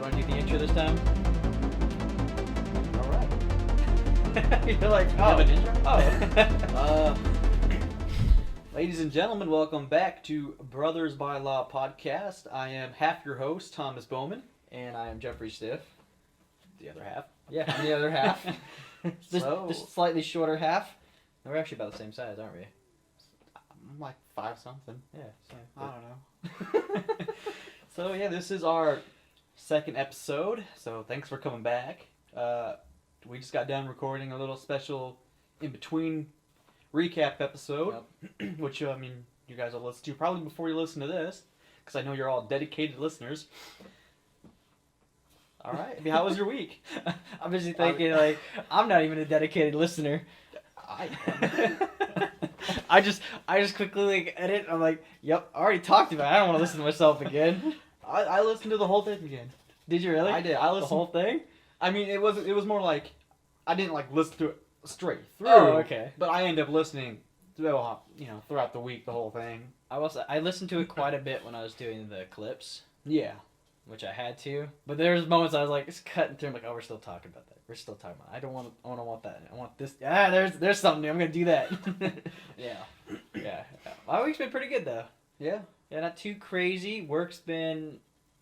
You want to do the intro this time? Alright. You're like, You have an intro? Oh. Ladies and gentlemen, welcome back to Brothers by Law podcast. I am half your host, Thomas Bowman. And I am Jeffrey Stiff. The other half. Yeah, I'm the other half. So- this slightly shorter half. We're actually about the same size, aren't we? I'm like 5 something. Yeah, same. I don't know. So yeah, this is our second episode. So thanks for coming back. We just got done recording a little special in between recap episode, which I mean you guys will listen to probably before you listen to this, because I know you're all dedicated listeners. All right, I mean, how was your week? I'm busy thinking like I'm not even a dedicated listener. I I just quickly like edit. I'm like, yep, I already talked about it. I don't want to listen to myself again. I listened to the whole thing again. Did you really? I did. I The listened. whole thing? I mean, it was more like I didn't like listen to it straight through. Oh, okay. But I ended up listening to throughout the week, the whole thing. I listened to it quite a bit when I was doing the clips, Yeah. which I had to. But there's moments I was like, it's cutting through. I'm like, oh, we're still talking about that. We're still talking about it. I don't want that. I want this. Ah, there's something new. I'm gonna do that. Yeah. Yeah. My week's been pretty good though. Yeah. Yeah, not too crazy. Work's been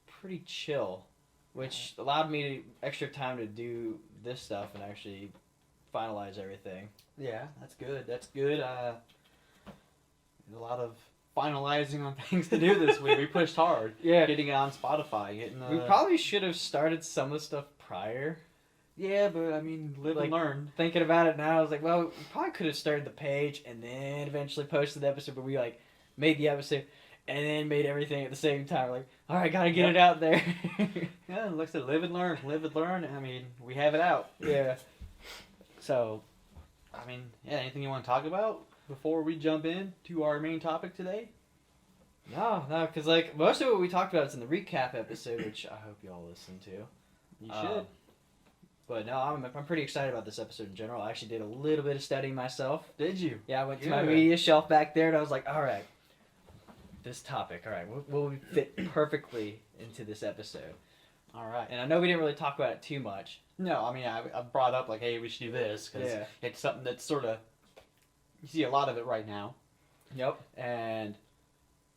pretty chill, which allowed me extra time to do this stuff and actually finalize everything. Yeah. That's good. That's good. There's a lot of finalizing on things to do this week. We pushed hard. Yeah. Getting it on Spotify. Getting. We probably should have started some of the stuff prior. Yeah, but I mean, live Like- and learn. Thinking about it now, I was like, well, we probably could have started the page and then eventually posted the episode, but we like made the episode and then made everything at the same time. We're like, all right, gotta get Yep. it out there. Yeah, like I said, live and learn. Live and learn. I mean, we have it out. Yeah. So, I mean, yeah, anything you want to talk about before we jump in to our main topic today? No, because like most of what we talked about is in the recap episode, which I hope y'all listen to. You should. But no, I'm pretty excited about this episode in general. I actually did a little bit of studying myself. Did you? Yeah, I went to my Good. media shelf back there, and I was like, all right, this topic, all right, will fit perfectly into this episode. All right. And I know we didn't really talk about it too much. No, I mean, I brought up, like, hey, we should do this, because Yeah. it's something that's sort of, you see a lot of it right now, Yep. and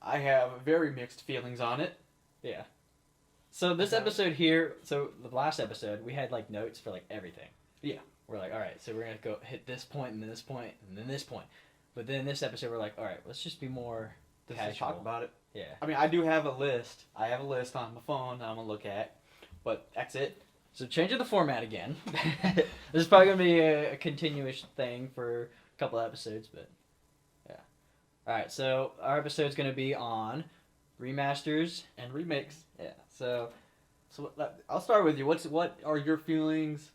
I have very mixed feelings on it. Yeah. So this Okay. episode here, so the last episode, we had like notes for like everything. Yeah. We're like, all right, so we're going to go hit this point and then this point and then this point. But then in this episode, we're like, all right, let's just be more Just casual. talk about it. Yeah. I mean, I do have a list. I have a list on my phone that I'm going to look at, but that's it. So changing the format again. This is probably going to be a continuous thing for a couple episodes, but yeah. All right, so our episode's going to be on remasters. And remakes. Yeah. So So I'll start with you. What are your feelings?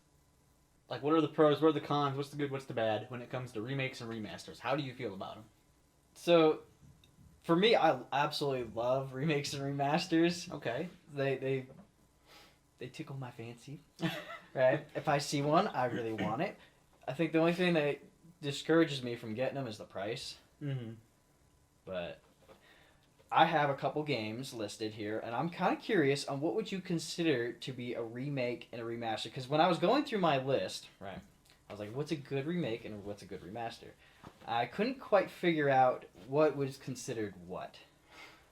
Like, what are the pros? What are the cons? What's the good? What's the bad when it comes to remakes and remasters? How do you feel about them? So, for me, I absolutely love remakes and remasters. Okay. They tickle my fancy, right? If I see one, I really want it. I think the only thing that discourages me from getting them is the price. Mm-hmm. But I have a couple games listed here, and I'm kind of curious on what would you consider to be a remake and a remaster? Because when I was going through my list, right, I was like, what's a good remake and what's a good remaster? I couldn't quite figure out what was considered what.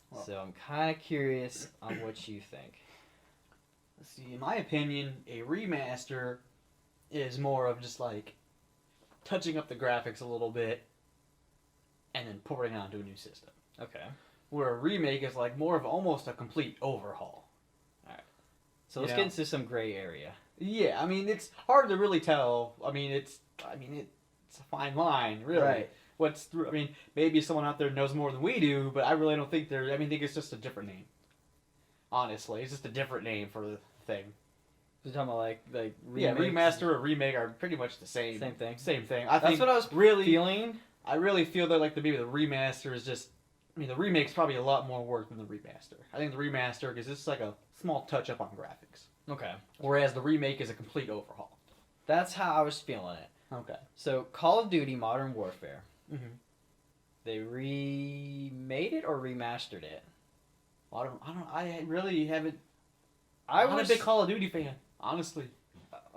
Well- So I'm kind of curious on what you think. Let's see. In my opinion, a remaster is more of just like touching up the graphics a little bit and then porting it onto a new system. Okay. Where a remake is like more of almost a complete overhaul. So let's You get know. into some gray area. Yeah, I mean it's hard to really tell. I mean it's a fine line, really. Right. I mean, maybe someone out there knows more than we do, but I really don't think I think it's just a different name. Honestly, it's just a different name for the thing. We're talking about like Yeah, remakes. remaster or remake are pretty much the same. Same thing. Same thing. That's what I was really feeling. I really feel that like maybe the remaster is just. I mean, the remake's probably a lot more work than the remaster. I think the remaster because it's like a small touch up on graphics, Okay. whereas the remake is a complete overhaul. That's how I was feeling it. Okay. So Call of Duty Modern Warfare, Mm-hmm. they remade it or remastered it? I really haven't I'm not a big Call of Duty fan, honestly.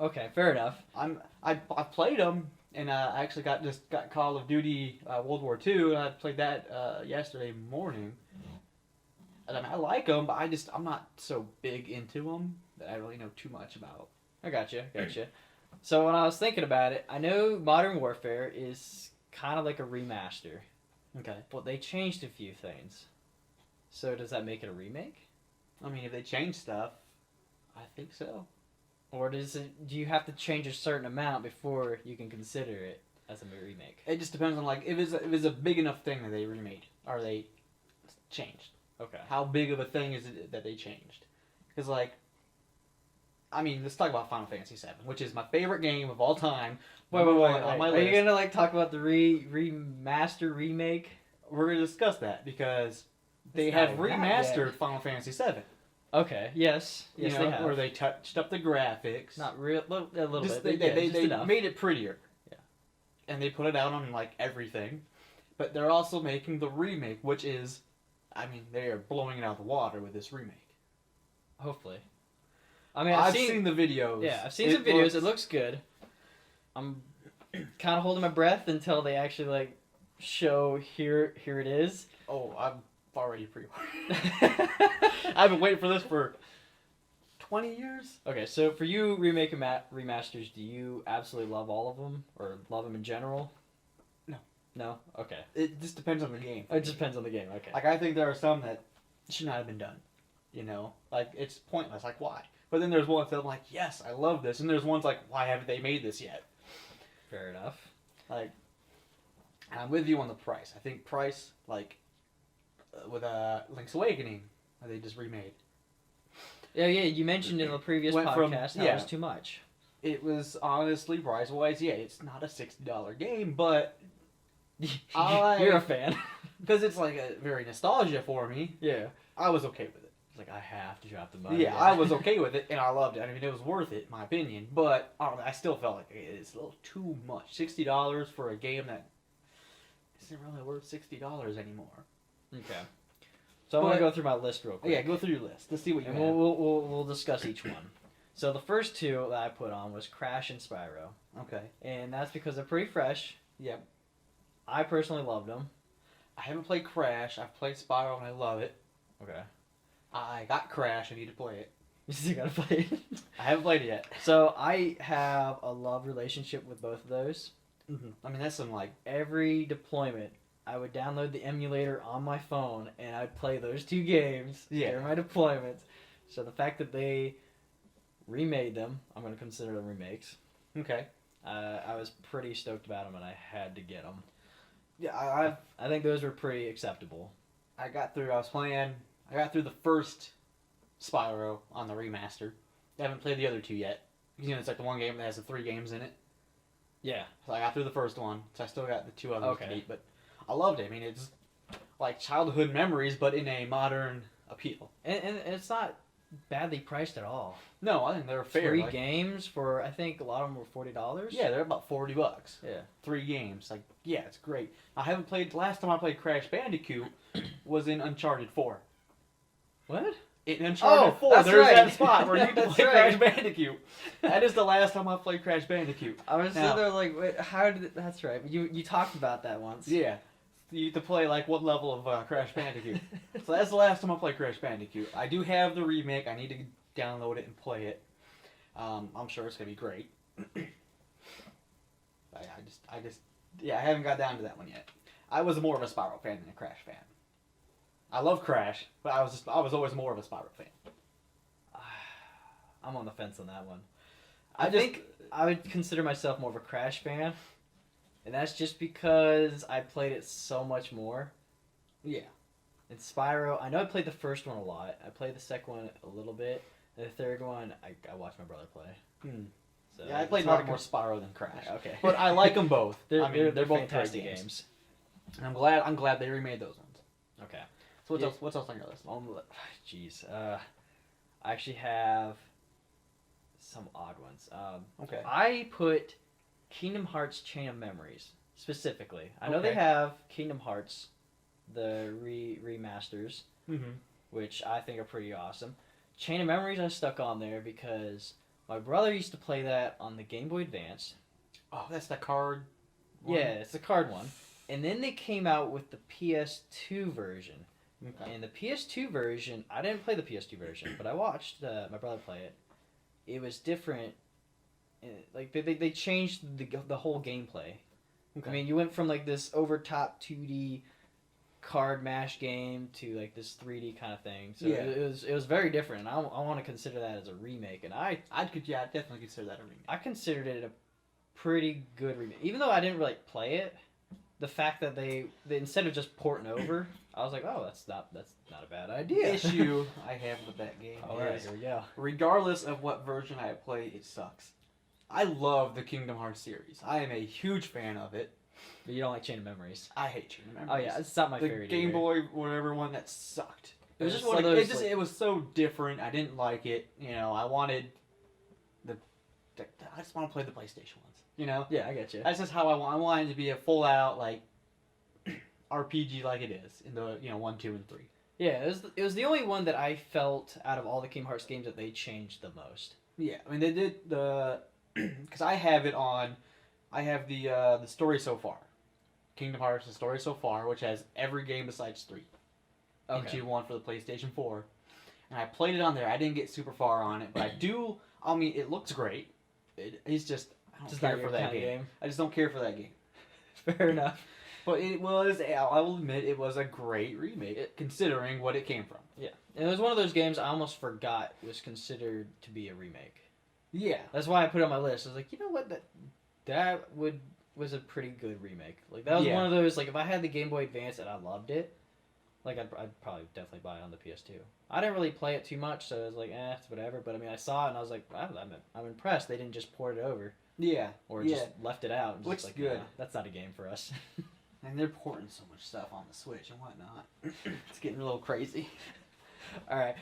Okay, fair enough. I played them, and I actually got Call of Duty World War II, and I played that yesterday morning. And I like them, but I'm not so big into them that I really know too much about. I gotcha. So when I was thinking about it, I know Modern Warfare is kind of like a remaster, Okay. but they changed a few things. So does that make it a remake? I mean, if they change stuff, I think so. Or do you have to change a certain amount before you can consider it as a remake? It just depends on like if it's a big enough thing that they remade or they changed. Okay. How big of a thing is it that they changed? Because like, I mean, let's talk about Final Fantasy VII, which is my favorite game of all time. Wait. On my Are list. you gonna like talk about the remaster remake? We're gonna discuss that because they have remastered Final Fantasy VII. Okay. Yes. Yes, You know, they have. where they touched up the graphics. Not real. A little Just, bit. They made it prettier. Yeah. And they put it out on like everything, but they're also making the remake, which is, I mean, they are blowing it out of the water with this remake. Hopefully. I mean, I've seen the videos. Yeah, I've seen some videos. It looks good. I'm kind of holding my breath until they actually like show here it is. Oh, I'm already pre-ordered. I've been waiting for this for 20 years. Okay, so for you, remake and remasters, do you absolutely love all of them or love them in general? No. No? Okay. It just depends on the game. It just depends on the game. Okay. Like, I think there are some that should not have been done. You know? Like, it's pointless. Like, why? But then there's ones that I'm like, yes, I love this. And there's ones like, why haven't they made this yet? Fair enough. Like, I'm with you on the price. I think price, like, with Link's Awakening, they just remade. Yeah, you mentioned in the previous podcast that was too much. It was honestly, price-wise, yeah, it's not a $60 game, but you're a fan. Because it's like a very nostalgia for me. Yeah. I was okay with it. It's like, I have to drop the money. Yeah, I was okay with it, and I loved it. I mean, it was worth it, in my opinion, but I still felt like it's a little too much. $60 for a game that isn't really worth $60 anymore. Okay. So I'm going to go through my list real quick. Yeah, go through your list. Let's see what you have. We'll discuss each one. So the first two that I put on was Crash and Spyro. Okay. And that's because they're pretty fresh. Yep. I personally loved them. I haven't played Crash. I've played Spyro, and I love it. Okay. I got Crash. I need to play it. You still got to play it? I haven't played it yet. So I have a love relationship with both of those. Mm-hmm. I mean, that's some like... Every deployment, I would download the emulator on my phone, and I'd play those two games during my deployments. So the fact that they remade them, I'm going to consider them remakes. Okay. I was pretty stoked about them, and I had to get them. Yeah, I think those were pretty acceptable. I got through the first Spyro on the remaster. I haven't played the other two yet. You know, it's like the one game that has the 3 games in it. Yeah. So I got through the first one, so I still got the 2 others to beat, but I loved it. I mean, it's like childhood memories, but in a modern appeal. And it's not badly priced at all. No, I think they're fair. 3 games for, I think a lot of them were $40. Yeah, they're about $40. Yeah. 3 games. Like, yeah, it's great. I haven't played, last time I played Crash Bandicoot was in Uncharted 4. What? In Uncharted 4, there's that spot where you can play Crash Bandicoot. That is the last time I played Crash Bandicoot. I was sitting there like, wait, how did it, that's right. You talked about that once. Yeah. You get to play, like, what level of Crash Bandicoot. So that's the last time I played Crash Bandicoot. I do have the remake. I need to download it and play it. I'm sure it's going to be great. I haven't got down to that one yet. I was more of a Spyro fan than a Crash fan. I love Crash, but I was always more of a Spyro fan. I'm on the fence on that one. I think I would consider myself more of a Crash fan, and that's just because I played it so much more. Yeah. And Spyro, I know I played the first one a lot. I played the second one a little bit. And the third one, I watched my brother play. So yeah, I played a lot more Spyro than Crash. Okay. But I like them both. They're both fantastic great games. And I'm glad they remade those ones. Okay. So what's else on your list? Jeez. I actually have some odd ones. Okay. I put Kingdom Hearts Chain of Memories, specifically. I know they have Kingdom Hearts, the remasters, which I think are pretty awesome. Chain of Memories I stuck on there because my brother used to play that on the Game Boy Advance. Oh, that's the card one? Yeah, it's the card one. And then they came out with the PS2 version. Okay. And the PS2 version, I didn't play the PS2 version, but I watched my brother play it. It was different. Like they changed the whole gameplay. Okay. I mean, you went from like this over top 2D card mash game to like this 3D kind of thing. So Yeah. it was very different. And I want to consider that as a remake. And I'd definitely consider that a remake. I considered it a pretty good remake, even though I didn't really play it. The fact that they instead of just porting over, I was like, oh, that's not a bad idea. The issue I have with that game is, here we go. regardless of what version I play, it sucks. I love the Kingdom Hearts series. I am a huge fan of it. But you don't like Chain of Memories. I hate Chain of Memories. Oh yeah, it's not my the favorite. Game either. Boy, whatever one that sucked. It was just one one of those. it was so different. I didn't like it. I wanted I just want to play the PlayStation ones. Yeah, I get you. That's just how I want. I want it to be a full out like RPG like it is in the 1, 2, and 3. Yeah, it was the only one that I felt out of all the Kingdom Hearts games that they changed the most. Yeah, I mean they did the because I have it on. I have the story so far, Kingdom Hearts: The Story So Far, which has every game besides 3. Okay. Into 1 for the PlayStation 4, and I played it on there. I didn't get super far on it, but I do. I mean, it looks great. It's just I don't Just care not for your that kind of game. I just don't care for that game. Fair enough. But it was. I will admit, it was a great remake considering what it came from. Yeah, and it was one of those games I almost forgot was considered to be a remake. Yeah, That's why I put it on my list. I was like, you know what, that was a pretty good remake. Like that was one of those, like if I had the Game Boy Advance and I loved it, like I'd probably definitely buy it on the PS2. I didn't really play it too much, so I was like, it's whatever. But I mean, I saw it and I was like, I'm impressed. They didn't just port it over. Yeah. Or just left it out. And Looks just like, good. That's not a game for us. And they're porting so much stuff on the Switch and whatnot. It's getting a little crazy. All right.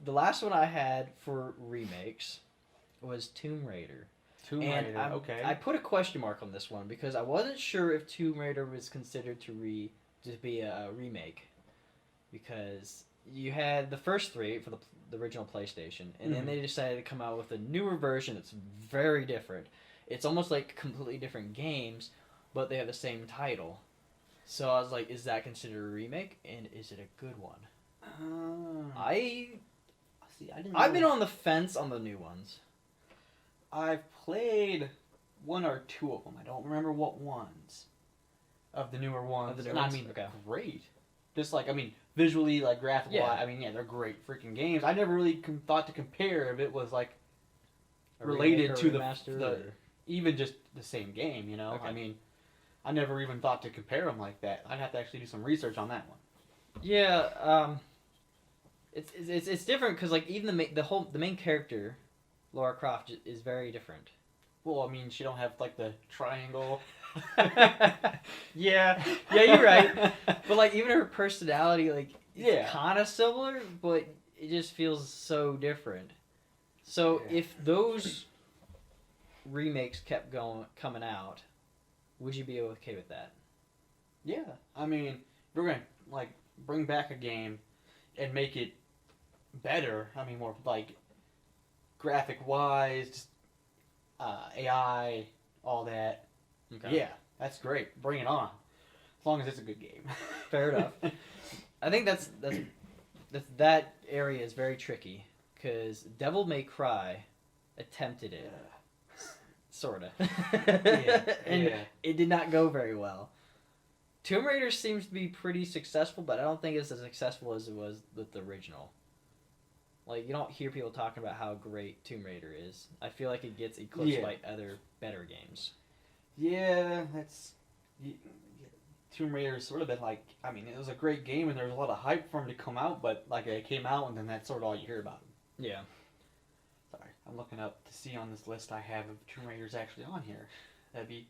The last one I had for remakes was Tomb Raider. Tomb Raider, okay. I put a question mark on this one because I wasn't sure if Tomb Raider was considered to be a remake, because you had the first 3 for the original PlayStation, and then they decided to come out with a newer version that's very different. It's almost like completely different games, but they have the same title. So I was like, is that considered a remake, and is it a good one? I've been on the fence on the new ones. I've played 1 or 2 of them. I don't remember what ones of the newer ones. I mean, okay. Great. Just visually, like graphically. Yeah. I mean, they're great freaking games. I never really thought to compare if it was like A related remake or to remaster, even just the same game. Okay. I mean, I never even thought to compare them like that. I'd have to actually do some research on that one. Yeah. It's different because like even the main character, Lara Croft, is very different. Well, I mean, she don't have like the triangle. Yeah, you're right. But like even her personality, like Yeah. kind of similar, but it just feels so different. So if those remakes kept coming out, would you be okay with that? Yeah, I mean, if we're gonna like bring back a game and make it better. I mean, more like graphic wise, AI, all that. Okay. Yeah, that's great. Bring it on. As long as it's a good game. Fair enough. I think that area is very tricky because Devil May Cry attempted it, sorta, and it did not go very well. Tomb Raider seems to be pretty successful, but I don't think it's as successful as it was with the original. Like, you don't hear people talking about how great Tomb Raider is. I feel like it gets eclipsed by other better games. Yeah, that's... Tomb Raider's sort of been like... I mean, it was a great game and there was a lot of hype for him to come out, but like it came out and then that's sort of all you hear about him. Yeah. Sorry, I'm looking up to see on this list I have if Tomb Raider's actually on here. That'd be...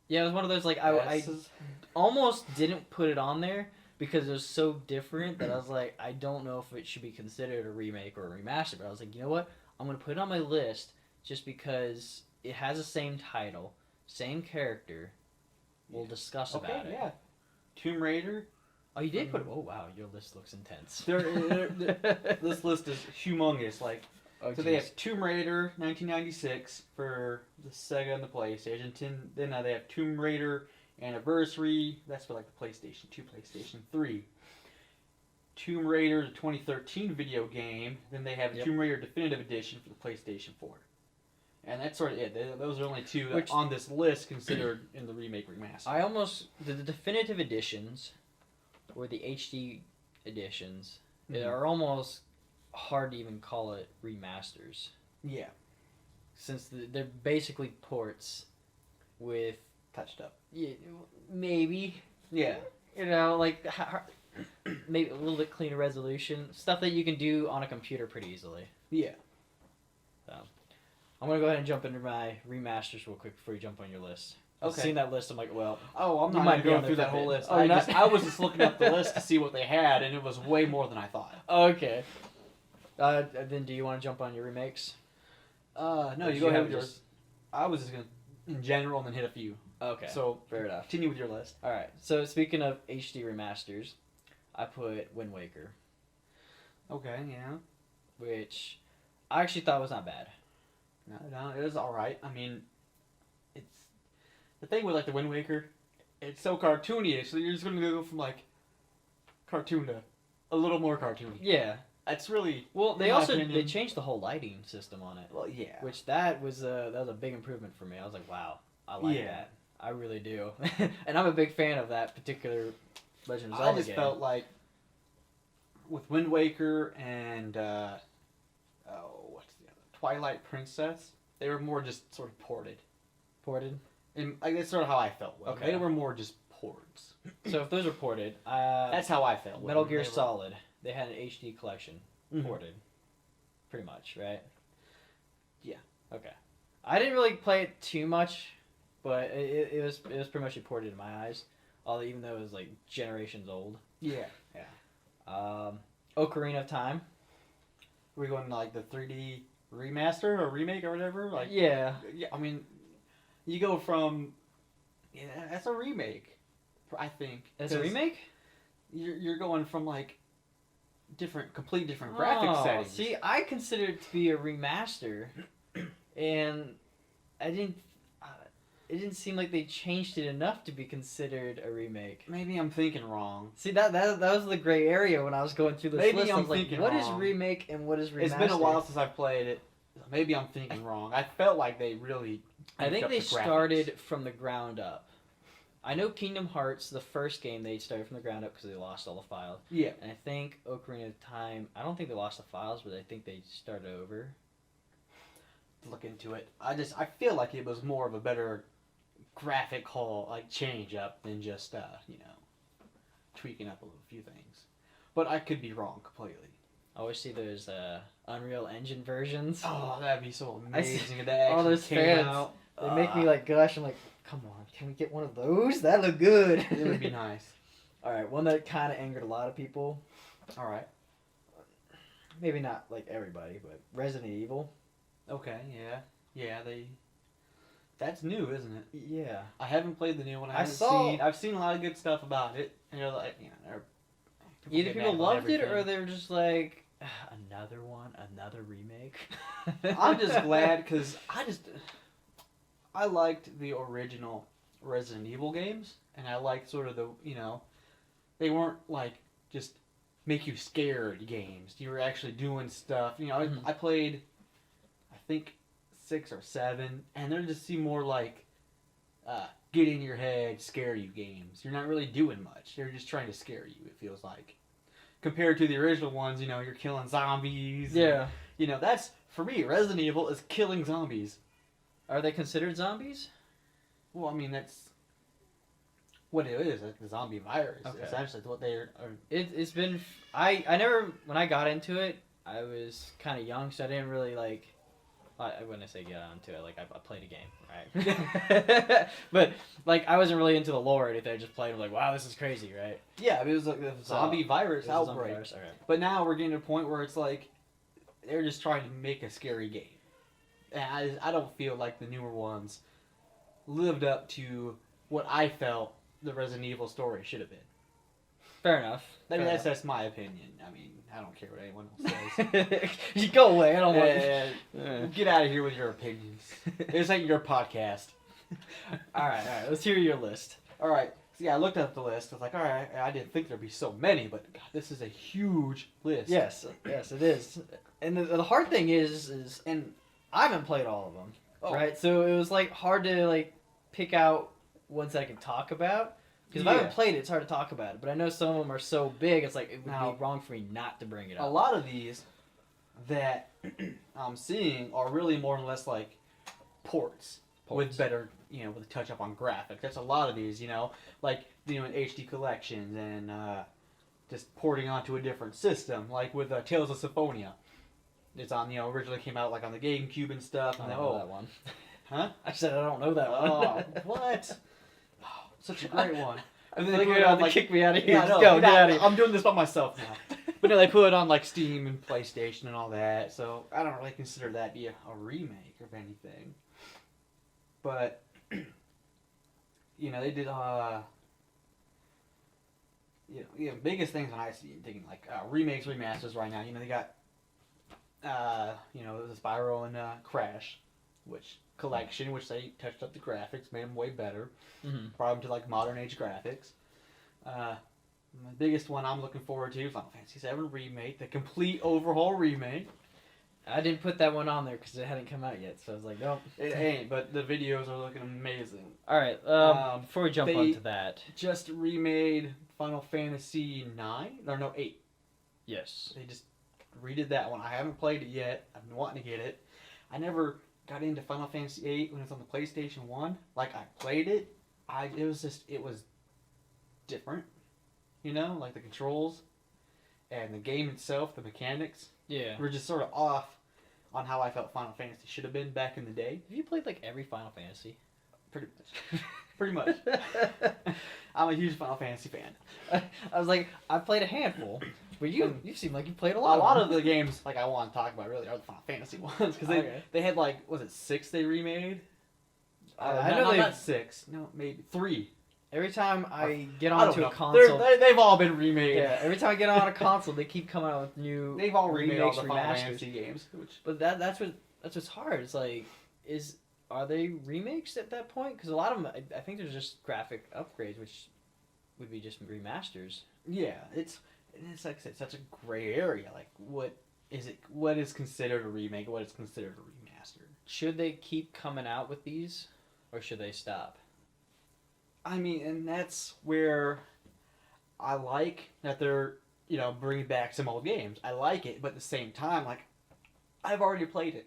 Yeah, it was one of those, like, I almost didn't put it on there because it was so different that I was like, I don't know if it should be considered a remake or a remaster, but I was like, you know what? I'm going to put it on my list just because it has the same title, same character. We'll discuss about it. Yeah. Tomb Raider, Oh, you did put. Oh wow, your list looks intense. This list is humongous. Like, Oh, so they have Tomb Raider 1996 for the Sega and the PlayStation. Then they have Tomb Raider Anniversary. That's for like the PlayStation 2, PlayStation 3. Tomb Raider the 2013 video game. Then they have Tomb Raider Definitive Edition for the PlayStation 4. And that's sort of it. Those are only two on this list considered in the remake remaster. The definitive editions, or the HD editions, are almost hard to even call it remasters. Yeah. Since they're basically ports with... touched up. Yeah, maybe. Yeah. You know, like... maybe a little bit cleaner resolution. Stuff that you can do on a computer pretty easily. Yeah. So, I'm going to go ahead and jump into my remasters real quick before you jump on your list. I've seen that list, I'm like, well... Oh, I'm not going through that whole list. I was just looking up the list to see what they had, and it was way more than I thought. Okay. Then do you want to jump on your remakes? No, you go ahead with yours. I was just going to, in general, and then hit a few. Okay. So, fair enough. Continue with your list. Alright, so speaking of HD remasters, I put Wind Waker. Okay, yeah. Which I actually thought was not bad. No, it was alright. I mean, it's... The thing with, like, the Wind Waker, it's so cartoony, so you're just going to go from, like, cartoon to a little more cartoony. Yeah. That's really... Well, they changed the whole lighting system on it. Well, yeah. Which that was a big improvement for me. I was like, wow, I like that. I really do. And I'm a big fan of that particular Legend of Zelda game. I just felt like with Wind Waker and what's the other? Twilight Princess, they were more just sort of ported. Ported? And I guess sort of how I felt. Okay. They were more just ports. So if those are ported, that's how I felt. Metal Gear Solid, they had an HD collection ported, pretty much, right? Yeah. Okay. I didn't really play it too much, but it was pretty much ported in my eyes. Even though it was like generations old. Yeah. Ocarina of Time. We're going to like the 3D remaster or remake or whatever. Like yeah. I mean, you go from that's a remake. I think it's a remake. You're going from like complete different graphic settings. See, I consider it to be a remaster, and I didn't. It didn't seem like they changed it enough to be considered a remake. Maybe I'm thinking wrong. See, that was the gray area when I was going through this list. I'm thinking what is remake and what is remaster? It's been a while since I've played it. Maybe I'm thinking wrong. I felt like they really... I think they started from the ground up. I know Kingdom Hearts, the first game, they started from the ground up because they lost all the files. Yeah. And I think Ocarina of Time, I don't think they lost the files, but I think they started over. Look into it. I feel like it was more of a better graphic change up than just tweaking up a few things. But I could be wrong completely. I always see those Unreal Engine versions. Oh, that'd be so amazing if that all actually those came fans, out. They make me gush. I'm like, come on, can we get one of those? That look good. It would be nice. All right, one that kind of angered a lot of people. All right. Maybe not like everybody, but Resident Evil. Okay, yeah, that's new, isn't it? Yeah. I haven't played the new one. I've seen a lot of good stuff about it, and they're like, either people loved it or they were just like, another one, another remake. I'm just glad because I liked the original Resident Evil games, and I liked sort of the they weren't like just make you scared games. You were actually doing stuff. I played, I think 6 or 7, and they're just seem more like get in your head, scare you games. You're not really doing much. They're just trying to scare you, it feels like. Compared to the original ones, you're killing zombies. Yeah. And, that's, for me, Resident Evil is killing zombies. Are they considered zombies? Well, I mean, that's what it is, like the zombie virus. Okay. Essentially, what they are. It's been... I never... When I got into it, I was kind of young, so I didn't really, I wouldn't say get onto it. I played a game, right? But I wasn't really into the lore or anything. I just played. I'm like, wow, this is crazy, right? Yeah, it was like the zombie virus outbreak. Zombie virus. Okay. But now we're getting to a point where it's like they're just trying to make a scary game, and I don't feel like the newer ones lived up to what I felt the Resident Evil story should have been. Fair enough. I mean, Fair that's my opinion. I mean, I don't care what anyone else says. You go away. I don't want. Get out of here with your opinions. This ain't your podcast. All right. Let's hear your list. All right. So yeah, I looked up the list. I was like, all right, I didn't think there'd be so many, but God, this is a huge list. Yes, it is. And the hard thing is, and I haven't played all of them, right? So it was like hard to like pick out ones that I can talk about. Because if I haven't played it, it's hard to talk about it. But I know some of them are so big, it's like it would be wrong for me not to bring it up. A lot of these that I'm seeing are really more or less like ports. With better, with a touch up on graphics. That's a lot of these, like in HD collections and just porting onto a different system, like with Tales of Symphonia. It's on, originally came out like on the GameCube and stuff. I don't know that one. Huh? I said I don't know that one. Oh, what? Oh, such a great one. And then they put it on, like, kick me out of here. Yeah, Just go, get out of here. I'm doing this by myself now. But no, they put it on like Steam and PlayStation and all that, so I don't really consider that to be a remake of anything. But, they did, biggest things when I see thinking like remakes, remasters right now. They got, the Spyro and Crash, collection, which they touched up the graphics, made them way better. Mm-hmm. Brought them to like modern age graphics. The biggest one I'm looking forward to, Final Fantasy VII Remake, the complete overhaul remake. I didn't put that one on there because it hadn't come out yet, so I was like, nope. It ain't, but the videos are looking amazing. All right, before we jump onto that. Just remade Final Fantasy 8. Yes. They just redid that one. I haven't played it yet. I've been wanting to get it. I never got into Final Fantasy 8 when it was on the PlayStation 1. Like, I played it. It was different. Like the controls and the game itself, the mechanics. Yeah. Were just sort of off on how I felt Final Fantasy should have been back in the day. Have you played like every Final Fantasy? Pretty much. Pretty much. I'm a huge Final Fantasy fan. I was like, I've played a handful, but you seem like you played a A lot. lot of the games like I want to talk about really are the Final Fantasy ones because they had like, was it 6 they remade? I know not 6. No, maybe 3. Every time I get onto a console, they've all been remade. Yeah, every time I get on a console, they keep coming out with new. They've all remade all remakes, the Final remasters. Fantasy games. But that's what's hard. It's like, are they remakes at that point? Because a lot of them, I think there's just graphic upgrades, which would be just remasters. Yeah, it's like I said, such a gray area. Like, what is considered a remake? What is considered a remaster? Should they keep coming out with these, or should they stop? I mean, and that's where I like that they're, bringing back some old games. I like it, but at the same time, like, I've already played it.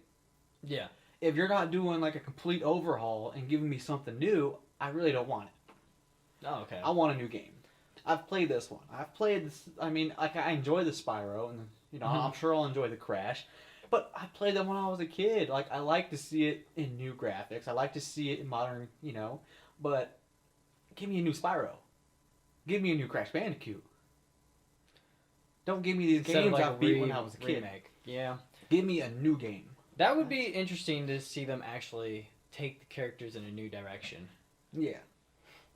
Yeah. If you're not doing, like, a complete overhaul and giving me something new, I really don't want it. Oh, okay. I want a new game. I've played this one. I've played this, I mean, like, I enjoy the Spyro, and, I'm sure I'll enjoy the Crash. But I played them when I was a kid. Like, I like to see it in new graphics. I like to see it in modern, but... Give me a new Spyro. Give me a new Crash Bandicoot. Don't give me these games I beat when I was a kid. Remake. Yeah. Give me a new game. That would be interesting to see them actually take the characters in a new direction. Yeah.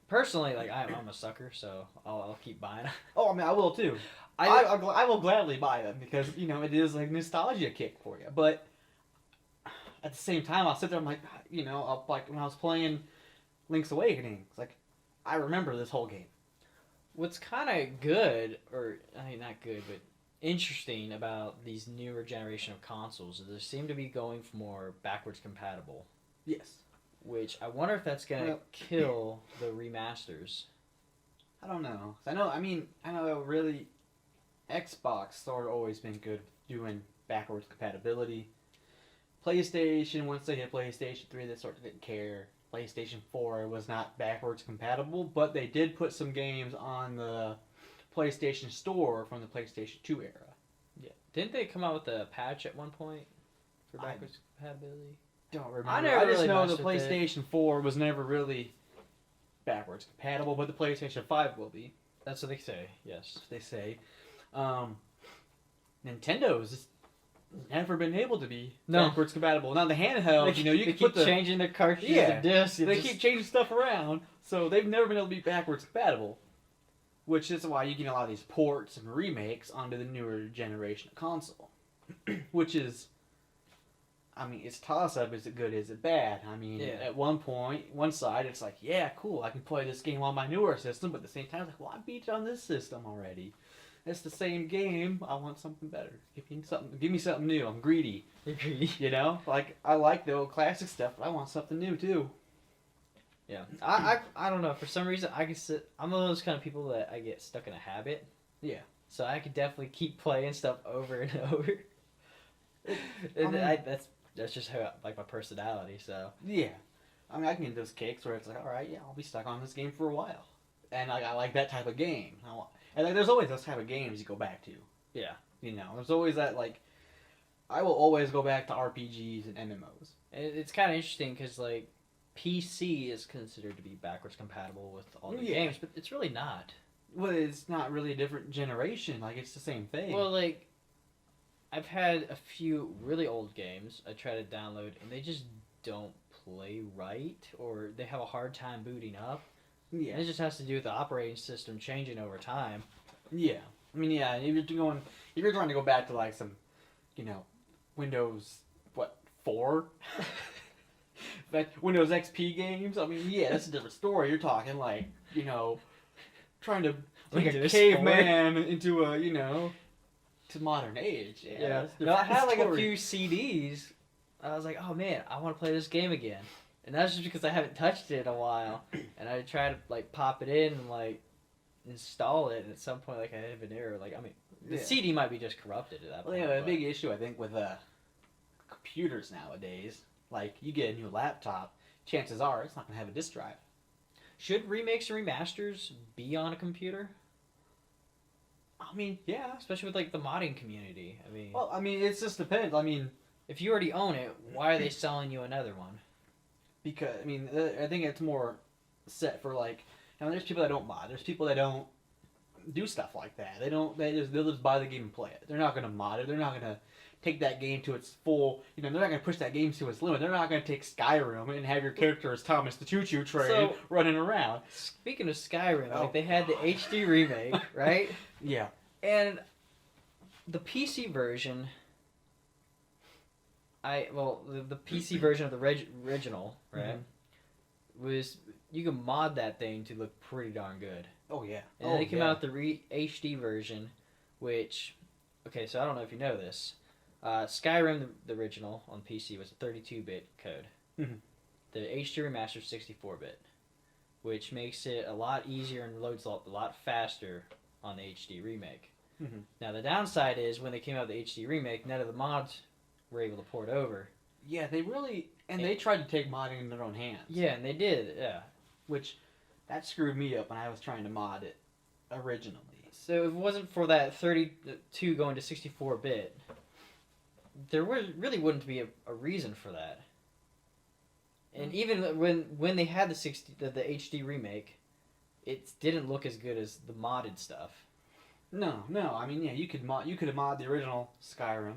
Personally, like I'm a sucker, so I'll keep buying them. Oh, I mean, I will too. I will gladly buy them because it is like nostalgia kick for you. But at the same time, I'll sit there. I'm like, like when I was playing Link's Awakening, it's like. I remember this whole game. What's kind of good, or I mean not good, but interesting about these newer generation of consoles is they seem to be going for more backwards compatible. Yes. Which I wonder if that's going to kill the remasters. I don't know. I know really Xbox sort of always been good doing backwards compatibility. PlayStation, once they hit PlayStation 3, they sort of didn't care. PlayStation 4 was not backwards compatible, but they did put some games on the PlayStation Store from the PlayStation 2 era. Yeah. Didn't they come out with a patch at one point for backwards compatibility? Don't remember. I just know the PlayStation 4 was never really backwards compatible, but the PlayStation 5 will be. That's what they say, yes. They say. Nintendo's never been able to be backwards compatible. Now the handheld, you can keep changing the cartridges, the discs. They keep changing stuff around, so they've never been able to be backwards compatible. which is why you get a lot of these ports and remakes onto the newer generation of console, which is, I mean, it's toss up. Is it good? Is it bad? I mean, Yeah. at one point, one side, it's like, yeah, cool, I can play this game on my newer system, but at the same time, it's like, well, I beat it on this system already. It's the same game. I want something better. Give me something new. I'm greedy. Agree. You know, like I like the old classic stuff, but I want something new too. Yeah, I don't know. For some reason, I'm one of those kind of people that I get stuck in a habit. Yeah. So I could definitely keep playing stuff over and over. That's just how like my personality. So Yeah. I mean, I can get those kicks where it's like, all right, yeah, I'll be stuck on this game for a while, and I like that type of game. And like, there's always those type of games you go back to. yeah, You know, there's always that like, I will always go back to RPGs and MMOs. it's kind of interesting because like PC is considered to be backwards compatible with all the Yeah. games, but it's really not. Well, it's not really a different generation. Like, it's the same thing. Well, like I've had a few really old games I try to download and they just don't play right, or they have a hard time booting up. yeah. And it just has to do with the operating system changing over time. Yeah. I mean, yeah, if you're trying to go back to like some, you know, Windows, 4? But Windows XP games, I mean, yeah, that's a different story. You're talking like, you know, trying to make a Windows caveman into a, you know, to modern age. Yeah. that's a No, I different had like a story. few CDs. I was like, oh man, I want to play this game again. And that's just because I haven't touched it in a while. And I tried to like pop it in and like install it, and at some point like I have an error. Like, I mean, the Yeah. CD might be just corrupted at that Well, point. yeah, a but- big issue I think with computers nowadays. Like, you get a new laptop, chances are it's not gonna have a disk drive. Should remakes and remasters be on a computer? I mean, yeah. Especially with like the modding community. I mean, Well, I mean, it just depends. I mean, if you already own it, why are they selling you another one? because I mean, I think it's more set for like. I mean, there's people that don't mod. There's people that don't do stuff like that. They'll just buy the game and play it. They're not gonna mod it. They're not gonna take that game to its full. You know, they're not gonna push that game to its limit. They're not gonna take Skyrim and have your character as Thomas the Choo Choo Train So- running around. Speaking of Skyrim, Oh. like they had the HD remake, right? Yeah. And the PC version, the PC version of the original, right, was you can mod that thing to look pretty darn good. Oh yeah. And then they came out with the HD version, which, okay, so I don't know if you know this, Skyrim the original on PC was a 32-bit code. Mhm. The HD remaster 64-bit, which makes it a lot easier and loads a lot faster on the HD remake. Mhm. Now the downside is when they came out with the HD remake, none of the mods were able to port over. Yeah, they tried to take modding in their own hands. Yeah, and they did. Yeah. Which, that screwed me up when I was trying to mod it originally. So if it wasn't for that 32 going to 64-bit, there really wouldn't be a reason for that. And even when they had the HD remake, it didn't look as good as the modded stuff. No. I mean, yeah, you could have mod the original Skyrim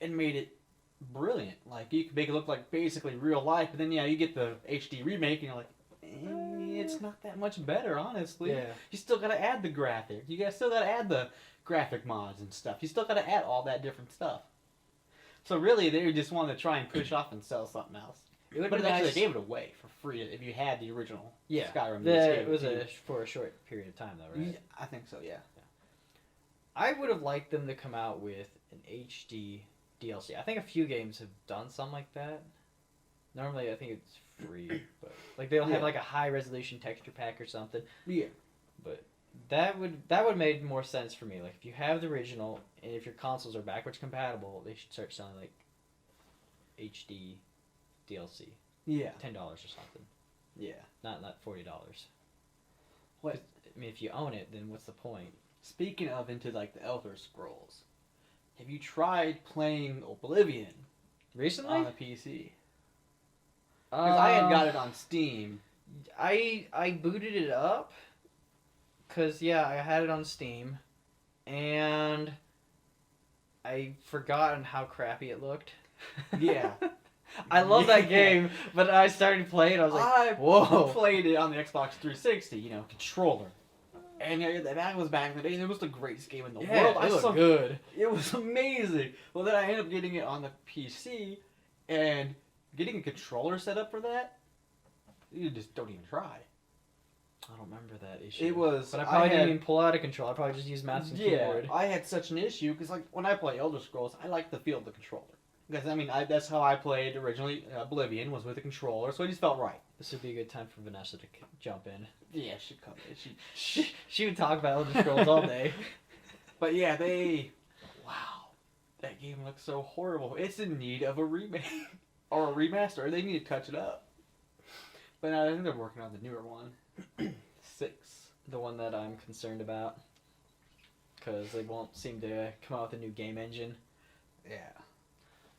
and made it brilliant. Like, you could make it look like basically real life, but then yeah, you get the HD remake and you're like, it's not that much better, honestly. Yeah. You still gotta add the graphic. Still gotta add the graphic mods and stuff. You still gotta add all that different stuff. So really, they just wanted to try and push off and sell something else. It would But be actually, nice. they gave it away for free if you had the original Yeah. Skyrim. They just gave It was to you. for a short period of time though, right? Yeah, I think so, yeah. I would have liked them to come out with an HD DLC. I think a few games have done something like that. Normally, I think it's free, but like they'll Yeah. have like a high resolution texture pack or something. Yeah. But that would made more sense for me. Like if you have the original and if your consoles are backwards compatible, they should start selling like HD DLC, Yeah. $10 or something. Yeah. Not $40. What? I mean, if you own it, then what's the point? Speaking of into like the Elder Scrolls, have you tried playing Oblivion Recently, on the PC? Because I had got it on Steam. I booted it up because yeah, I had it on Steam, and I forgotten how crappy it looked. Yeah. I love that Yeah. game, but I started playing. I was like, I whoa. played it on the Xbox 360, controller. And yeah, that was back in the day. It was the greatest game in the Yeah, world. it looked good. It was amazing. Well, then I ended up getting it on the PC, and getting a controller set up for that, you just don't even try. I don't remember that issue. It was, but I probably didn't even pull out a controller. I probably just used mouse and keyboard. I had such an issue because like when I play Elder Scrolls, I like the feel of the controller. Because I mean, that's how I played originally. Oblivion was with a controller, so it just felt right. This would be a good time for Vanessa to jump in. Yeah, she'd come in. She would talk about Elder Scrolls all day. But yeah, wow, that game looks so horrible. It's in need of a remake or a remaster. They need to touch it up. But I think they're working on the newer one. 6. The one that I'm concerned about. Because they won't seem to come out with a new game engine. Yeah.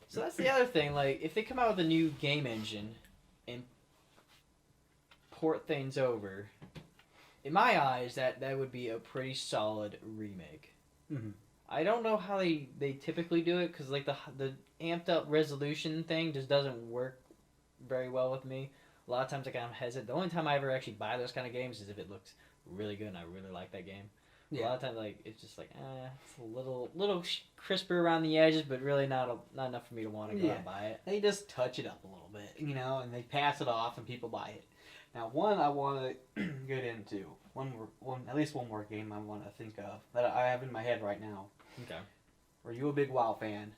So that's the other thing. Like, if they come out with a new game engine and port things over, in my eyes, that would be a pretty solid remake. Mm-hmm. I don't know how they typically do it, because like the amped up resolution thing just doesn't work very well with me. A lot of times I kind of hesitate. The only time I ever actually buy those kind of games is if it looks really good and I really like that game. Yeah. A lot of times, like, it's just like, it's a little crisper around the edges, but really not enough for me to want to go and buy it. They just touch it up a little bit, and they pass it off and people buy it. Now, one I want to get into, at least one more game I want to think of that I have in my head right now. Okay. Were you a big WoW fan?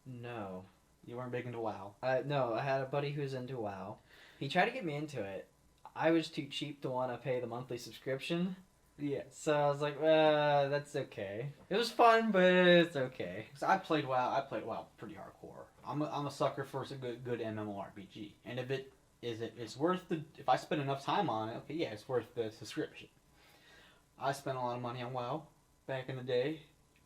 No. You weren't big into WoW? No, I had a buddy who's into WoW. He tried to get me into it. I was too cheap to want to pay the monthly subscription. Yeah. So I was like, that's okay. It was fun, but it's okay. So I played WoW pretty hardcore. I'm a sucker for a good MMORPG. And if it's worth if I spend enough time on it, okay, yeah, it's worth the subscription. I spent a lot of money on WoW back in the day.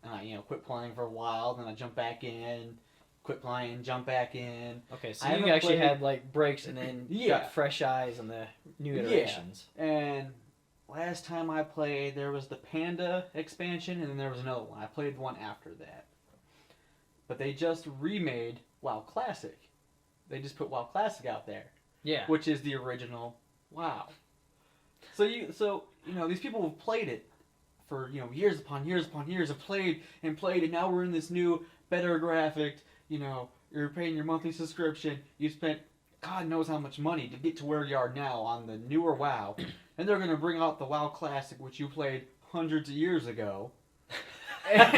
And I, quit playing for a while, then I jumped back in, quit playing, jump back in. Okay, so you actually had like breaks and then got fresh eyes on the new iterations. Yeah. And last time I played, there was the Panda expansion, and then there was another one. I played the one after that. But they just remade WoW Classic. They just put WoW Classic out there. Yeah. Which is the original WoW. So these people have played it for years upon years upon years, have played, and now we're in this new, better graphic. You're paying your monthly subscription. You spent God knows how much money to get to where you are now on the newer WoW. And they're going to bring out the WoW Classic, which you played hundreds of years ago. And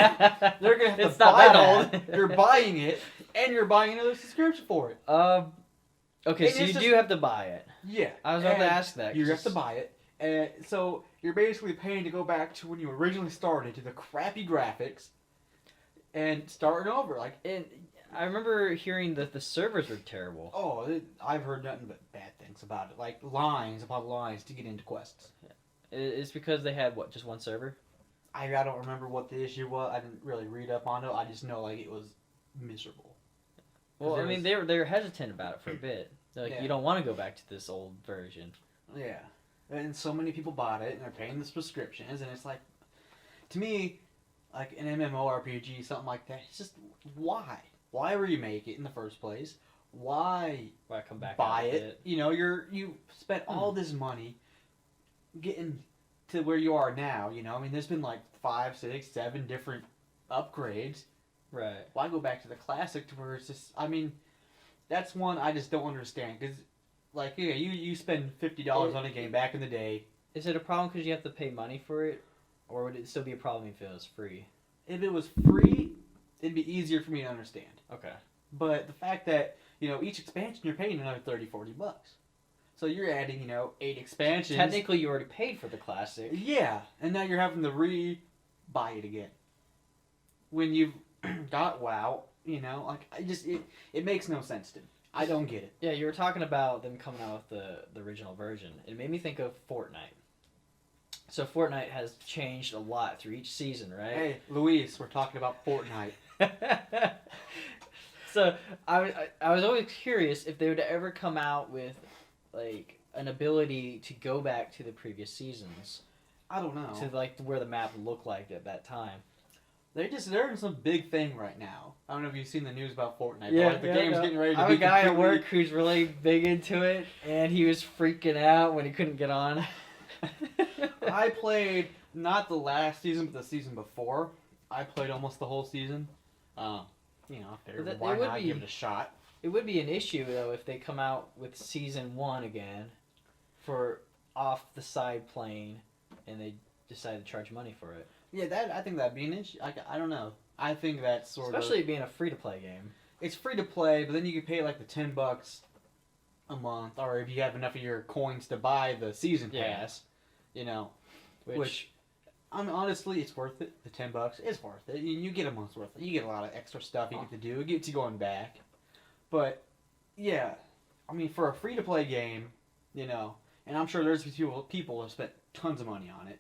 they're going to have to buy that. You're buying it, and you're buying another subscription for it. Okay, so you do have to buy it. Yeah. I was about to ask that. You have to buy it. And so you're basically paying to go back to when you originally started, to the crappy graphics, and starting over. And I remember hearing that the servers were terrible. Oh, I've heard nothing but bad things about it. Like lines upon lines to get into quests. It's because they had, just one server? I don't remember what the issue was. I didn't really read up on it. I just know it was miserable. Well, I mean, they were hesitant about it for a bit. They're like, you don't want to go back to this old version. Yeah. And so many people bought it, and they're paying the subscriptions, and it's like, to me, like an MMORPG, something like that, it's just, why? Why remake it in the first place? Why come back buy it? You spent all this money getting to where you are now, I mean, there's been like 5, 6, 7 different upgrades. Right. Why go back to the classic to where it's just, I mean, that's one I just don't understand, because you spend $50 on a game back in the day. Is it a problem because you have to pay money for it? Or would it still be a problem if it was free? If it was free, it'd be easier for me to understand. Okay. But the fact that, each expansion you're paying another $30, $40. So you're adding, 8 expansions. Technically you already paid for the classic. Yeah. And now you're having to re-buy it again. When you've got WoW, it makes no sense to me. I don't get it. Yeah, you were talking about them coming out with the original version. It made me think of Fortnite. So Fortnite has changed a lot through each season, right? Hey, Luis, we're talking about Fortnite. So I was always curious if they would ever come out with like an ability to go back to the previous seasons. I don't know. To where the map looked like at that time. They're in some big thing right now. I don't know if you've seen the news about Fortnite. Yeah, but the game's getting ready to be I have a guy at work who's really big into it, and he was freaking out when he couldn't get on. I played not the last season, but the season before. I played almost the whole season. You know, I figured why not give it a shot. It would be an issue though if they come out with season 1 again for off the side plane, and they decide to charge money for it. Yeah, I think that'd be an issue. I don't know. I think that's especially being a free to play game. It's free to play, but then you can pay like the $10 a month, or if you have enough of your coins to buy the season pass, you know, which honestly, it's worth it. The $10 is worth it. You get a month's worth. You get a lot of extra stuff you get to do. It gets you going back. But yeah, I mean, for a free to play game, you know, and I'm sure there's people who have spent tons of money on it,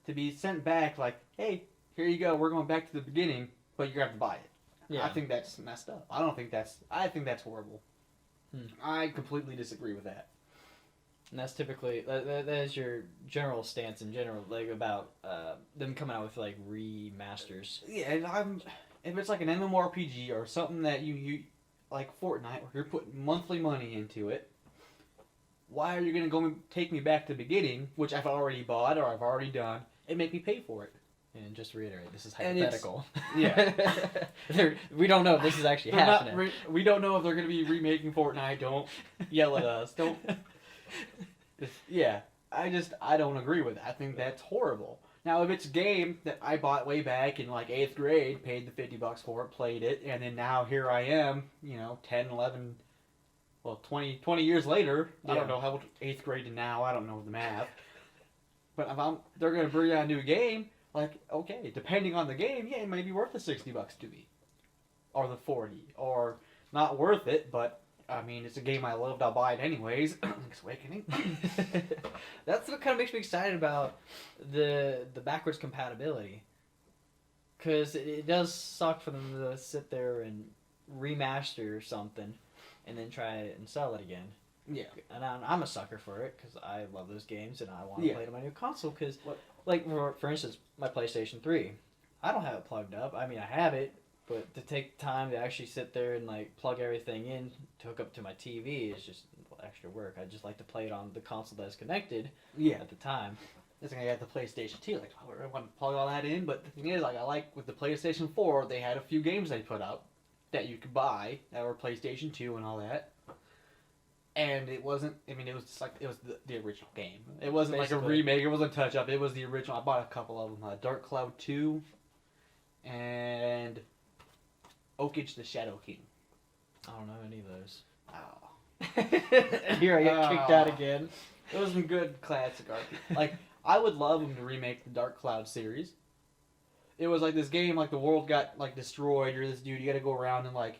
to be sent back like, hey, here you go. We're going back to the beginning, but you're gonna have to buy it. Yeah. I think that's messed up. I think that's horrible. I completely disagree with that. And that's typically that is your general stance in general, like about them coming out with like remasters. Yeah, and if it's like an MMORPG or something that you like Fortnite, where you're putting monthly money into it, why are you gonna go take me back to the beginning, which I've already bought or I've already done, and make me pay for it? And just to reiterate, this is hypothetical. Yeah. We don't know if this is actually happening. We don't know if they're going to be remaking Fortnite. Don't yell at us. Don't. Yeah. I don't agree with it. I think that's horrible. Now, if it's a game that I bought way back in like 8th grade, paid the $50 for it, played it, and then now here I am, you know, 10, 11, well, 20 years later. Yeah. I don't know how 8th grade to now. I don't know the math. But if they're going to bring out a new game. Like, okay, depending on the game, yeah, it may be worth the $60 to me. Or the 40. Or not worth it, but, I mean, it's a game I loved, I'll buy it anyways. Link's Awakening. That's what kind of makes me excited about the backwards compatibility. Because it does suck for them to sit there and remaster something and then try it and sell it again. Yeah. And I'm a sucker for it because I love those games and I want to play it on my new console because... Like, for instance, my PlayStation 3. I don't have it plugged up. I mean, I have it, but to take time to actually sit there and, like, plug everything in to hook up to my TV is just extra work. I just like to play it on the console that's connected at the time. This thing I got the PlayStation 2. Like, I want to plug all that in, but the thing is, like, I like with the PlayStation 4, they had a few games they put out that you could buy that were PlayStation 2 and all that. And it wasn't, I mean, it was just like, it was the original game. It wasn't basically like a remake, it wasn't a touch-up, it was the original. I bought a couple of them, Dark Cloud 2 and Oakage the Shadow King. I don't know any of those. Oh. Here I get kicked out again. Those are some good classic RPG. Like, I would love them to remake the Dark Cloud series. It was like this game, like the world got, like, destroyed, you're this dude, you gotta go around and, like,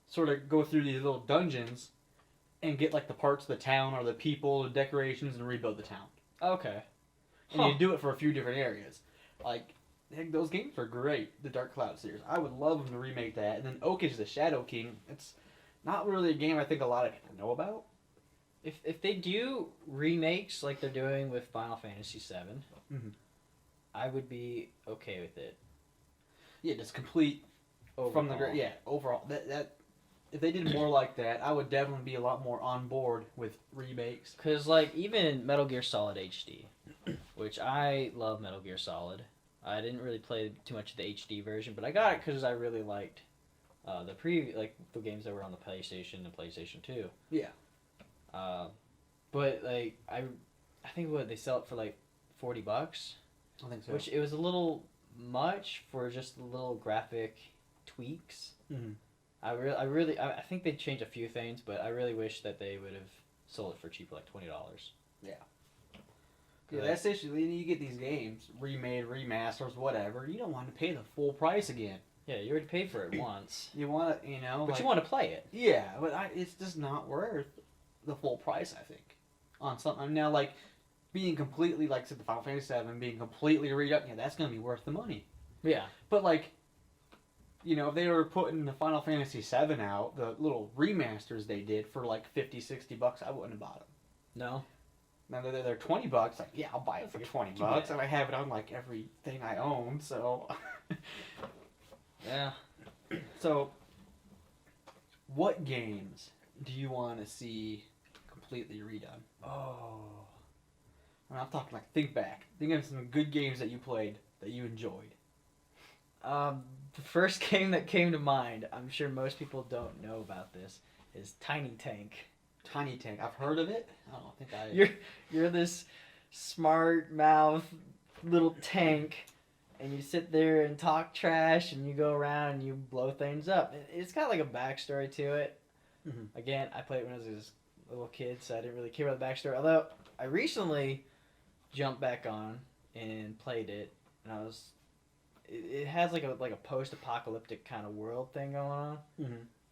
sort of go through these little dungeons and get, like, the parts of the town or the people, the decorations, and rebuild the town. Okay. And you do it for a few different areas. Like, heck, those games are great, the Dark Cloud series. I would love them to remake that. And then Oakage the Shadow King, it's not really a game I think a lot of people know about. If they do remakes like they're doing with Final Fantasy VII, I would be okay with it. Yeah, just complete overall. From the overall. That if they did more like that, I would definitely be a lot more on board with remakes. Because, like, even Metal Gear Solid HD, which I love Metal Gear Solid. I didn't really play too much of the HD version, but I got it because I really liked the games that were on the PlayStation and PlayStation 2. Yeah. But, like, I think they sell it for, like, $40. I think so. Which, it was a little much for just the little graphic tweaks. Mm-hmm. I think they changed a few things, but I really wish that they would have sold it for cheaper, like $20. Yeah. Yeah, that's the issue. You get these games, remade, remasters, whatever. You don't want to pay the full price again. Yeah, you already paid for it once. You want to, But like, you want to play it. Yeah, but it's just not worth the full price, I think, on something. Now, like, being completely, like, say, the Final Fantasy VII, being completely re-up, that's going to be worth the money. Yeah. But, like, if they were putting the Final Fantasy VII out, the little remasters they did for like $50-$60, I wouldn't have bought them. No. Now they're $20. Like, yeah, I'll buy it for $20, and I have it on like everything I own. So. Yeah. So, what games do you want to see completely redone? Oh. I'm talking like think back. Think of some good games that you played that you enjoyed. The first game that came to mind, I'm sure most people don't know about this, is Tiny Tank. Tiny Tank. I've heard of it. I don't think I. You're this smart mouth little tank, and you sit there and talk trash, and you go around and you blow things up. It's got like a backstory to it. Mm-hmm. Again, I played it when I was a little kid, so I didn't really care about the backstory. Although I recently jumped back on and played it, and I was. It has like a post-apocalyptic kind of world thing going on,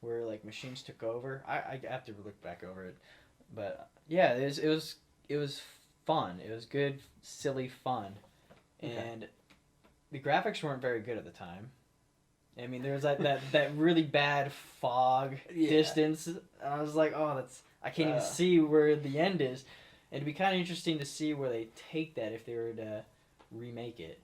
where like machines took over. I have to look back over it, but yeah, it was fun. It was good, silly fun, and the graphics weren't very good at the time. I mean, there was that really bad fog distance. And I was like, oh, I can't even see where the end is. And it'd be kind of interesting to see where they take that if they were to remake it.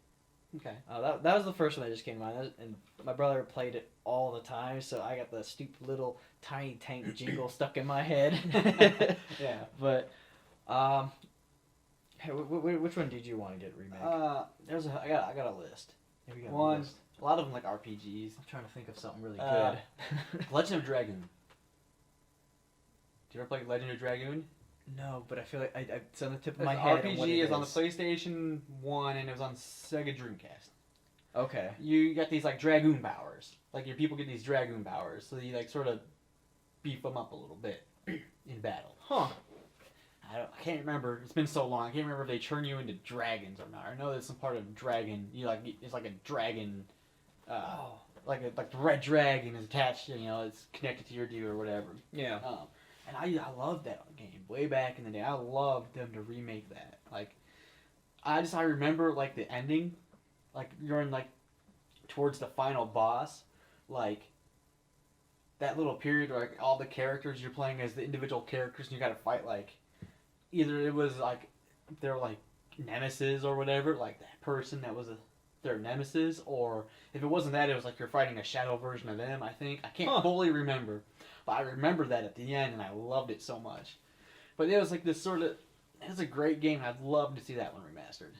Okay. That was the first one that just came to mind, and my brother played it all the time, so I got the stupid little Tiny Tank jingle stuck in my head. Yeah. But, which one did you want to get remade? I got a list. Yeah, we got One. a list. A lot of them like RPGs. I'm trying to think of something really Uh, good. Legend of Dragoon. Did you ever play Legend of Dragoon? No, but I feel like it's on the tip of my head. RPG is on the PlayStation 1 and it was on Sega Dreamcast. Okay. You got these like Dragoon powers. Like your people get these Dragoon powers, so you like sort of beef them up a little bit in battle. Huh. I can't remember. It's been so long. I can't remember if they turn you into dragons or not. I know there's some part of dragon. It's like a dragon. Like the red dragon is attached. It's connected to your dude or whatever. Yeah. And I loved that game way back in the day. I loved them to remake that. Like, I remember like the ending, like you're in like towards the final boss, like that little period where like all the characters you're playing as the individual characters and you got to fight like either it was like they're like nemesis or whatever, like that person that was their nemesis, or if it wasn't that, it was like you're fighting a shadow version of them. I think I can't fully remember. But I remember that at the end, and I loved it so much. But it was like this sort of... It was a great game. I'd love to see that one remastered.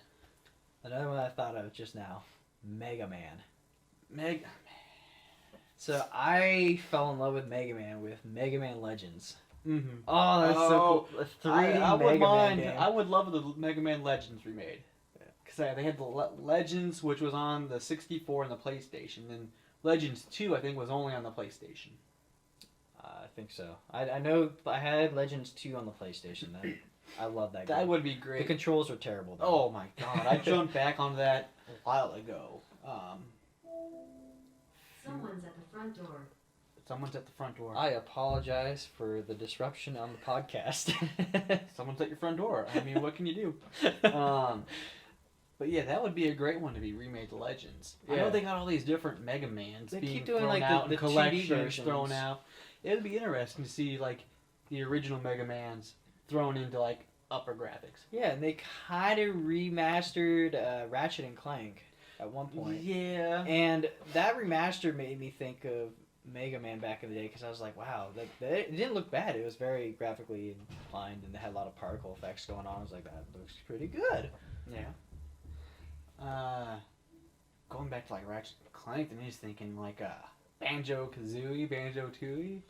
Another one I thought of just now. Mega Man. Mega Man. So I fell in love with Mega Man with Mega Man Legends. Mm-hmm. Oh, that's so cool. A 3D Mega Man game. I would love the Mega Man Legends remade. Because they had the Legends, which was on the 64 and the PlayStation. And Legends 2, I think, was only on the PlayStation. I think so. I know I had Legends 2 on the PlayStation. I love that game. That would be great. The controls were terrible, though. Oh my god. I jumped back on that a while ago. Someone's at the front door. Someone's at the front door. I apologize for the disruption on the podcast. Someone's at your front door. I mean, what can you do? But yeah, that would be a great one to be remade to Legends. Yeah. I know they got all these different Mega Mans being thrown like out and collections thrown out. It would be interesting to see like the original Mega Mans thrown into like upper graphics. Yeah, and they kind of remastered Ratchet and Clank at one point. Yeah. And that remaster made me think of Mega Man back in the day because I was like, wow, it didn't look bad. It was very graphically inclined and they had a lot of particle effects going on. I was like, that looks pretty good. Yeah. Going back to like Ratchet and Clank, and he's thinking like Banjo-Kazooie, Banjo-Tooie.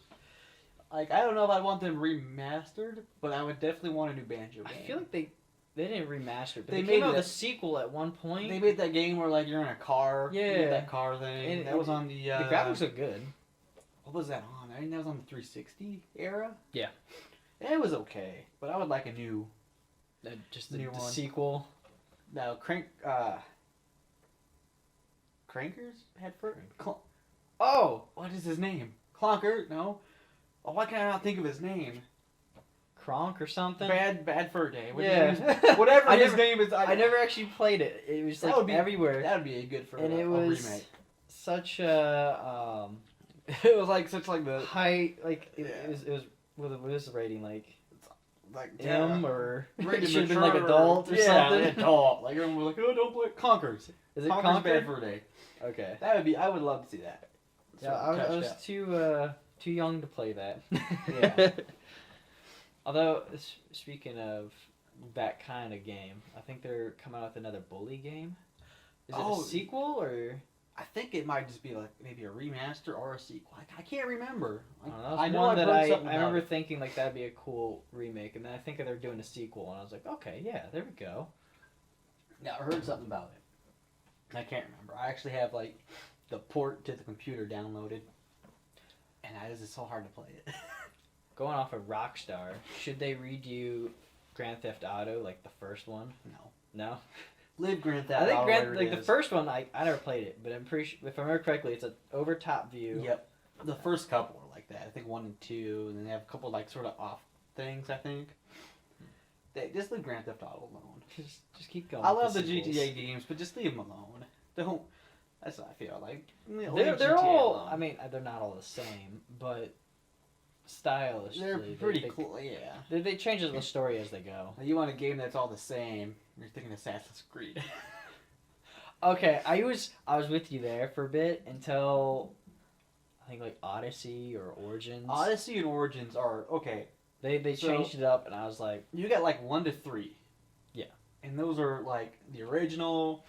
Like, I don't know if I want them remastered, but I would definitely want a new Banjo game. I feel like they didn't remaster it, but they came out with a sequel at one point. They made that game where like you're in a car. Yeah. That car thing. And that was on the... the graphics look good. What was that on? I think that was on the 360 era? Yeah. It was okay, but I would like a new... Just the sequel. No, Crankers? Oh! What is his name? Clonker? No. Oh, why can I not think of his name? Kronk or something? Bad Fur Day. Yeah. Whatever his name is. I never actually played it. It was like everywhere. That would be a good for and a it was remake. Such a it was like such like the high like it was what was the rating like M or it should have been like adult or something. Yeah, adult. Like everyone was like, oh, don't play Conkers. Is it Conker's Bad Fur Day? Okay. That would be. I would love to see that. Yeah, I was too young to play that. Yeah. Although speaking of that kind of game. I think they're coming out with another bully game. Is it Oh. a sequel or? I think it might just be like maybe a remaster or a sequel. I can't remember. I don't know. I It's know one I've that heard I something about remember it. thinking like that'd be a cool remake, and then I think they're doing a sequel, and I was like, okay, yeah, there we go. Yeah, I heard something about it. I can't remember. I actually have like the port to the computer downloaded, and it's just so hard to play it. Going off of Rockstar, should they redo Grand Theft Auto like the first one? No. No. Live Grand Theft I think Auto. the first one I never played it, but I'm pretty sure if I remember correctly, it's an over top view. Yep. The first couple are like that. I think 1 and 2, and then they have a couple like sort of off things. I think. They just leave Grand Theft Auto alone. Just keep going. I with love the sequels. GTA games, but just leave them alone. Don't. That's what I feel like. Leave They're GTA all. alone. I mean, they're not all the same, but stylishly, They're pretty cool. Yeah. They change the story as they go. You want a game that's all the same? You're thinking Assassin's Creed. Okay, I was with you there for a bit until I think like Odyssey or Origins. Odyssey and Origins are okay. They So- changed it up, and I was like, You got like 1 to 3. Yeah. And those are like the original.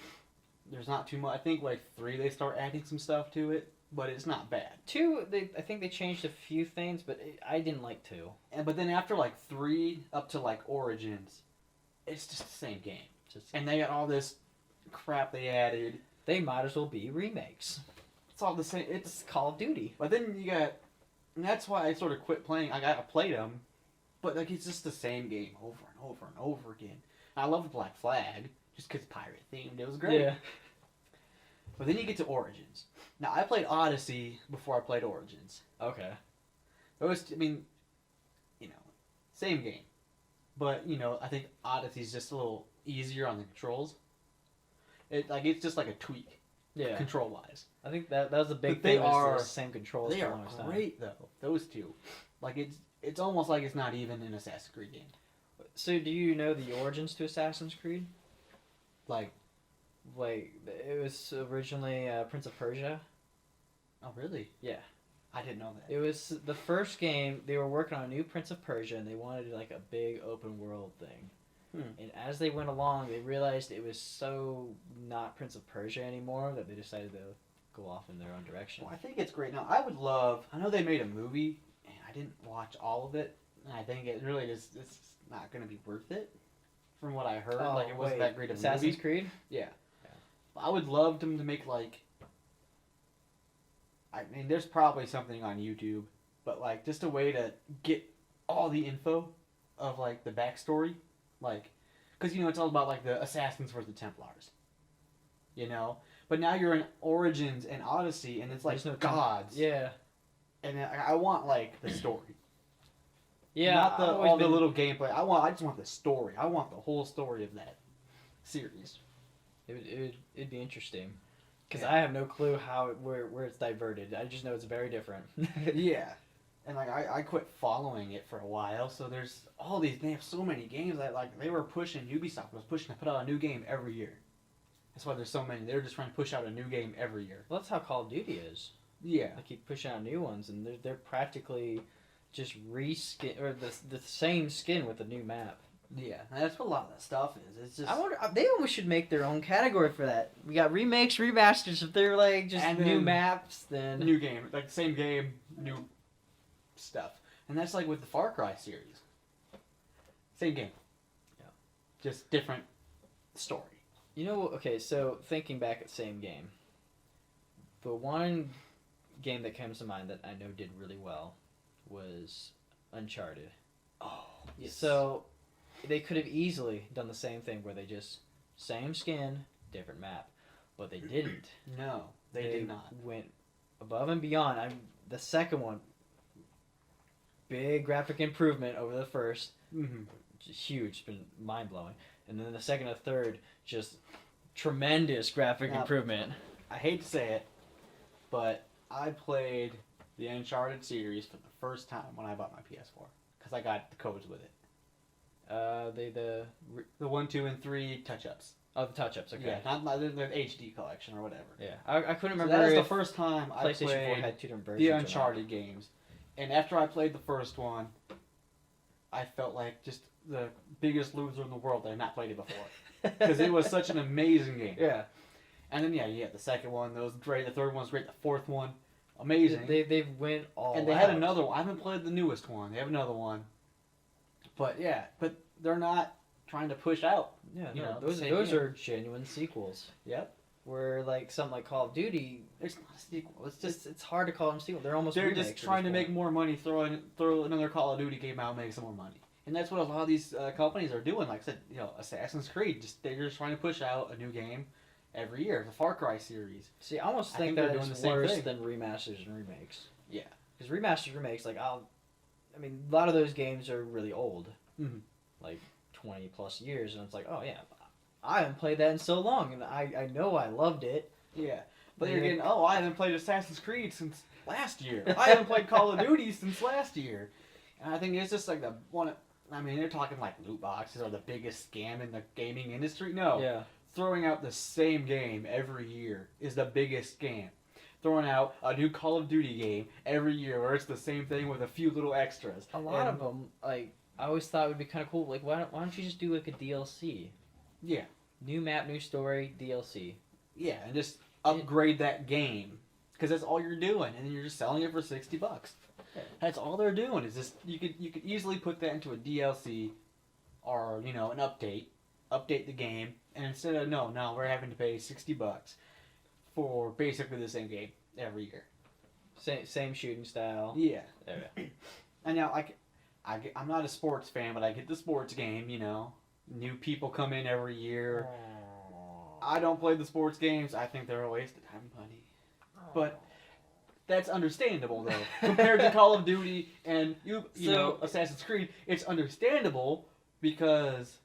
There's not too much. I think like 3 they start adding some stuff to it, but it's not bad. 2. I think they changed a few things, but I didn't like 2. But then after like 3 up to like Origins, it's just the same game. Just And they got all this crap they added. they might as well be remakes. It's all the same. It's It's Call of Duty. but then you got. And that's why I sort of quit playing. I played them, but like it's just the same game over and over and over again. I love Black Flag just because pirate themed. It was great. Yeah. But then you get to Origins. Now I played Odyssey before I played Origins. Okay. I mean, same game, but I think Odyssey's just a little easier on the controls. It's just like a tweak, Yeah. control wise. I think that was a big But they thing. was are- the same controls They for are a long time. great though. Those two, like it's almost like it's not even an Assassin's Creed game. So do you know the origins to Assassin's Creed? Like, Like it was originally Prince of Persia. oh really? Yeah. I didn't know that. It was the first game. They were working on a new Prince of Persia, and they wanted like a big open world thing. And as they went along, they realized it was so not Prince of Persia anymore that they decided to go off in their own direction. Well, I think it's great. Now, I know they made a movie, and I didn't watch all of it, and I think it really it's not going to be worth it, from what I heard. Like, it wasn't that great of a Assassin's movie. Creed? Yeah. I would love them to make, like, I mean, there's probably something on YouTube, but, like, just a way to get all the info of, like, the backstory, like, because, it's all about, like, the Assassins versus the Templars, But now you're in Origins and Odyssey, and it's, like, There's no gods. Yeah. And I want, like, the story. Yeah. Not I've always all the been- little gameplay. I just want the story. I want the whole story of that series. It'd be interesting. Because Yeah. I have no clue where it's diverted. I just know it's very different. Yeah. And like I quit following it for a while, so there's all these they have so many games that like they were pushing Ubisoft was pushing to put out a new game every year. That's why there's so many. They're just trying to push out a new game every year. Well, that's how Call of Duty is. Yeah. They keep pushing out new ones, and they're practically just reskin or the same skin with a new map. Yeah. And that's what a lot of that stuff is. It's just I wonder they almost should make their own category for that. We got remakes, remasters. If they're like just And new then maps, then new game, like same game, new stuff. And that's like with the Far Cry series. Same game. Yeah. Just different story. Okay. So thinking back at same game, the one game that comes to mind that I know did really well was Uncharted. Oh, yes. So they could have easily done the same thing where they just same skin, different map, but they didn't. No, they did not. Went above and beyond. The second one, big graphic improvement over the first, Mm-hmm. just huge, it's been mind blowing, and then the second and third, just tremendous graphic Now, improvement. I hate to say it, but I played the Uncharted series for the first time when I bought my PS4 because I got the codes with it. The 1, 2, and 3 touch-ups. The touch-ups. Okay. Yeah, not the HD collection or whatever. Yeah, I couldn't So remember that was the if first time I PlayStation 4 played had two different versions. the or not. Uncharted games, and after I played the first one, I felt like just the biggest loser in the world that had not played it before. Because it was such an amazing game. Yeah. And then, you had the second one. That was great. The third one was great. The fourth one, amazing. They've went all and they out. had another one. I haven't played the newest one. They have another one. But, but they're not trying to push out. Yeah, you know, those are genuine sequels. Yep. Where, like, something like Call of Duty, It's not a sequel. It's just... it's hard to call them sequels. They're almost They're remakes just at trying this to make point. more money, throw another Call of Duty game out and make some more money. And that's what a lot of these companies are doing. Like I said, Assassin's Creed, they're just trying to push out a new game every year. The Far Cry series. See, I almost I think think that they're doing is the same worse thing. than remasters and remakes. Yeah. Because remasters, remakes, like, a lot of those games are really old. Mhm. Like, 20 plus years, and it's like, oh yeah, I haven't played that in so long, and I know I loved it. Yeah. But Yeah. you're getting, I haven't played Assassin's Creed since last year. I haven't played Call of Duty since last year. And I think it's just like the one... I mean, they're talking like loot boxes are the biggest scam in the gaming industry. No. Yeah. Throwing out the same game every year is the biggest scam. Throwing out a new Call of Duty game every year where it's the same thing with a few little extras. A lot of them, like, I always thought it would be kind of cool. Like, why don't you just do, like, a DLC? Yeah. New map, new story, DLC. Yeah, and just upgrade that game. Because that's all you're doing. And then you're just selling it for $60. Yeah. That's all they're doing. Is just you could easily put that into a DLC or, an update. Update the game. And instead of, no, we're having to pay $60 for basically the same game every year. Same shooting style. Yeah. Yeah. And now, I'm not a sports fan, but I get the sports game, New people come in every year. I don't play the sports games. I think they're a waste of time and money. But that's understandable, though. Compared to Call of Duty and, Assassin's Creed, it's understandable because,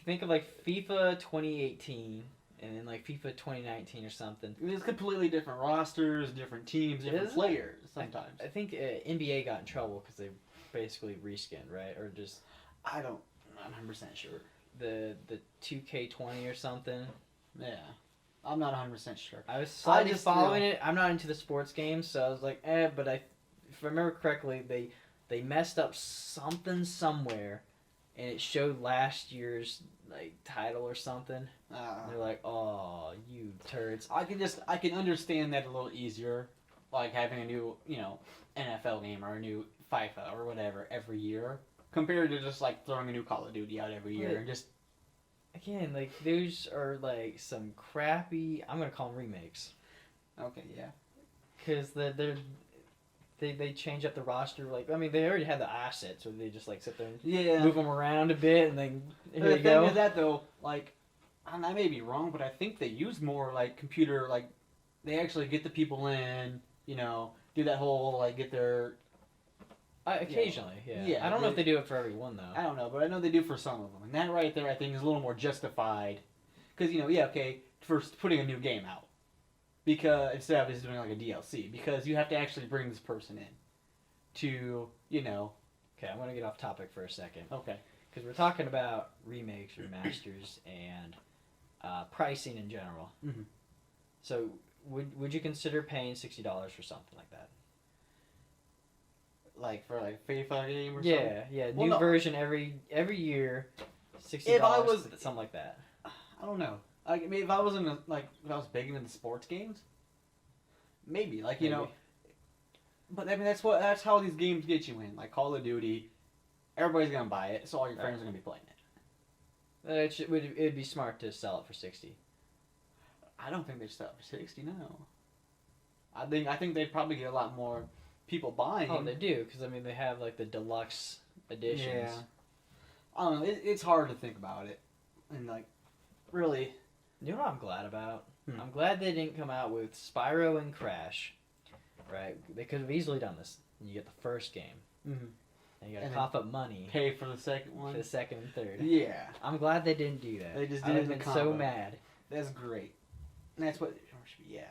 Think of, like, FIFA 2018 and then, like, FIFA 2019 or something. it's completely different rosters, different teams, different Is it? players sometimes. I think NBA got in trouble because they basically reskinned, right? Or just I'm not 100% sure. the 2K20 or something. Yeah. I'm not 100% sure. I was slightly just, following it. I'm not into the sports games, so I was like, but if I remember correctly, they messed up something somewhere, and it showed last year's, like, title or something. And they're like, oh, you turds. I can understand that a little easier, like having a new, NFL game or a new FIFA or whatever every year, compared to just like throwing a new Call of Duty out every year and just. Again, like, those are, like, some crappy, I'm gonna call them remakes. Okay, yeah. Because they change up the roster, like, I mean, they already had the assets, so they just, like, sit there and move them around a bit, and then, here you The go. thing is that, though, like, and I may be wrong, but I think they use more, like, computer, like, they actually get the people in, do that whole, like, get their... Occasionally, yeah. Yeah, I don't know if they do it for everyone, though. I don't know, but I know they do for some of them. And that right there, I think, is a little more justified. Because, for putting a new game out. Because, instead of just doing, like, a DLC. Because you have to actually bring this person in. To, Okay, I'm gonna get off topic for a second. Okay. Because we're talking about remakes, remasters, and pricing in general. Mm-hmm. So, would you consider paying $60 for something like that? Like, for, like, FIFA game or something? Yeah. Well, New no. version every year, $60, If I was- something like that. I don't know. Like, I mean, if I was big into sports games, maybe. Like, Maybe. But I mean, that's how these games get you in. Like Call of Duty, everybody's gonna buy it, so all your friends are gonna be playing it. It'd be smart to sell it for $60. I don't think they sell it for $60. No. I think they'd probably get a lot more people buying. Oh, they do, because I mean they have like the deluxe editions. Yeah. I don't know. It's hard to think about it, and like, really. You know what I'm glad about? I'm glad they didn't come out with Spyro and Crash. Right? They could have easily done this. You get the first game. Mm-hmm. And you gotta And cough up money Pay for the second one. for the second and third. Yeah. I'm glad they didn't do that. They just I did would it have in been a so combo. mad. That's great. And that's what. Yeah.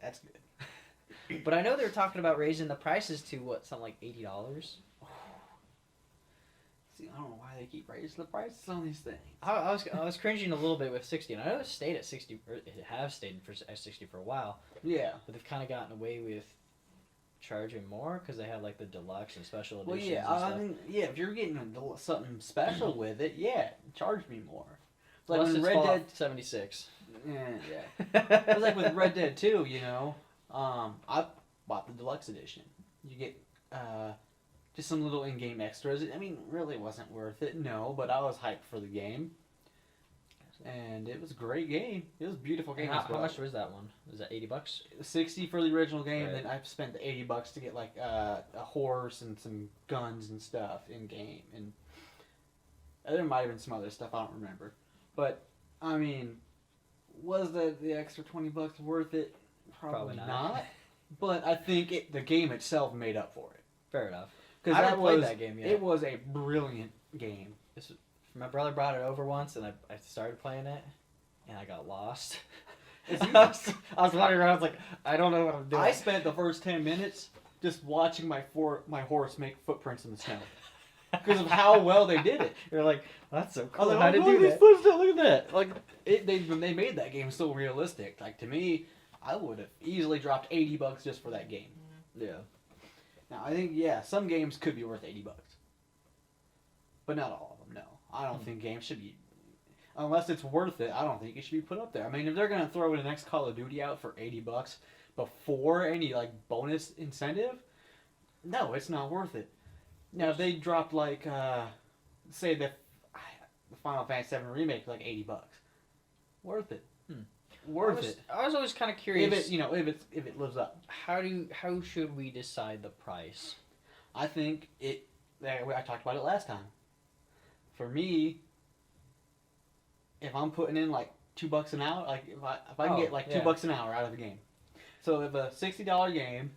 That's good. But I know they were talking about raising the prices to what, something like $80. See, I don't know why they keep raising the prices on these things. I was cringing a little bit with 60, and I know it stayed at 60, or it has stayed at 60 for a while. Yeah. But they've kind of gotten away with charging more because they have like the deluxe and special Well, editions yeah, and stuff. I mean, yeah, if you're getting something special with it, yeah, charge me more. It's like Plus when it's Red Fallout Dead 76. Yeah. It's like with Red Dead 2, you know. I bought the deluxe edition. You get just some little in-game extras. I mean, really wasn't worth it, no, but I was hyped for the game. And it was a great game. It was a beautiful game. How much was that one? Was that $80? 60 for the original game, Right. then I've spent the $80 to get like a horse and some guns and stuff in game, and there might have been some other stuff I don't remember. But I mean, was the extra $20 worth it? Probably not. But I think the game itself made up for it. Fair enough. Because I haven't played that game yet. It was a brilliant game. My brother brought it over once, and I started playing it, and I got lost. It's I was wandering around. I was like, I don't know what I'm doing. I spent the first 10 minutes just watching my horse make footprints in the snow because of how well they did it. You're like, that's so I cool. was How like, did oh, you do these that? footsteps, look at that! Like when they made that game so realistic. Like to me, I would have easily dropped $80 just for that game. Yeah. Now I think some games could be worth $80, but not all of them. No, I don't think games should be. Unless it's worth it, I don't think it should be put up there. I mean, if they're gonna throw the next Call of Duty out for $80 before any like bonus incentive, no, it's not worth it. Now if they dropped like say the Final Fantasy VII Remake for like $80, worth it. Worth it. I was always kind of curious. If it lives up. How should we decide the price? I think I talked about it last time. For me, if I'm putting in like $2 an hour, like if I can get like $2 an hour out of the game, so if a $60 game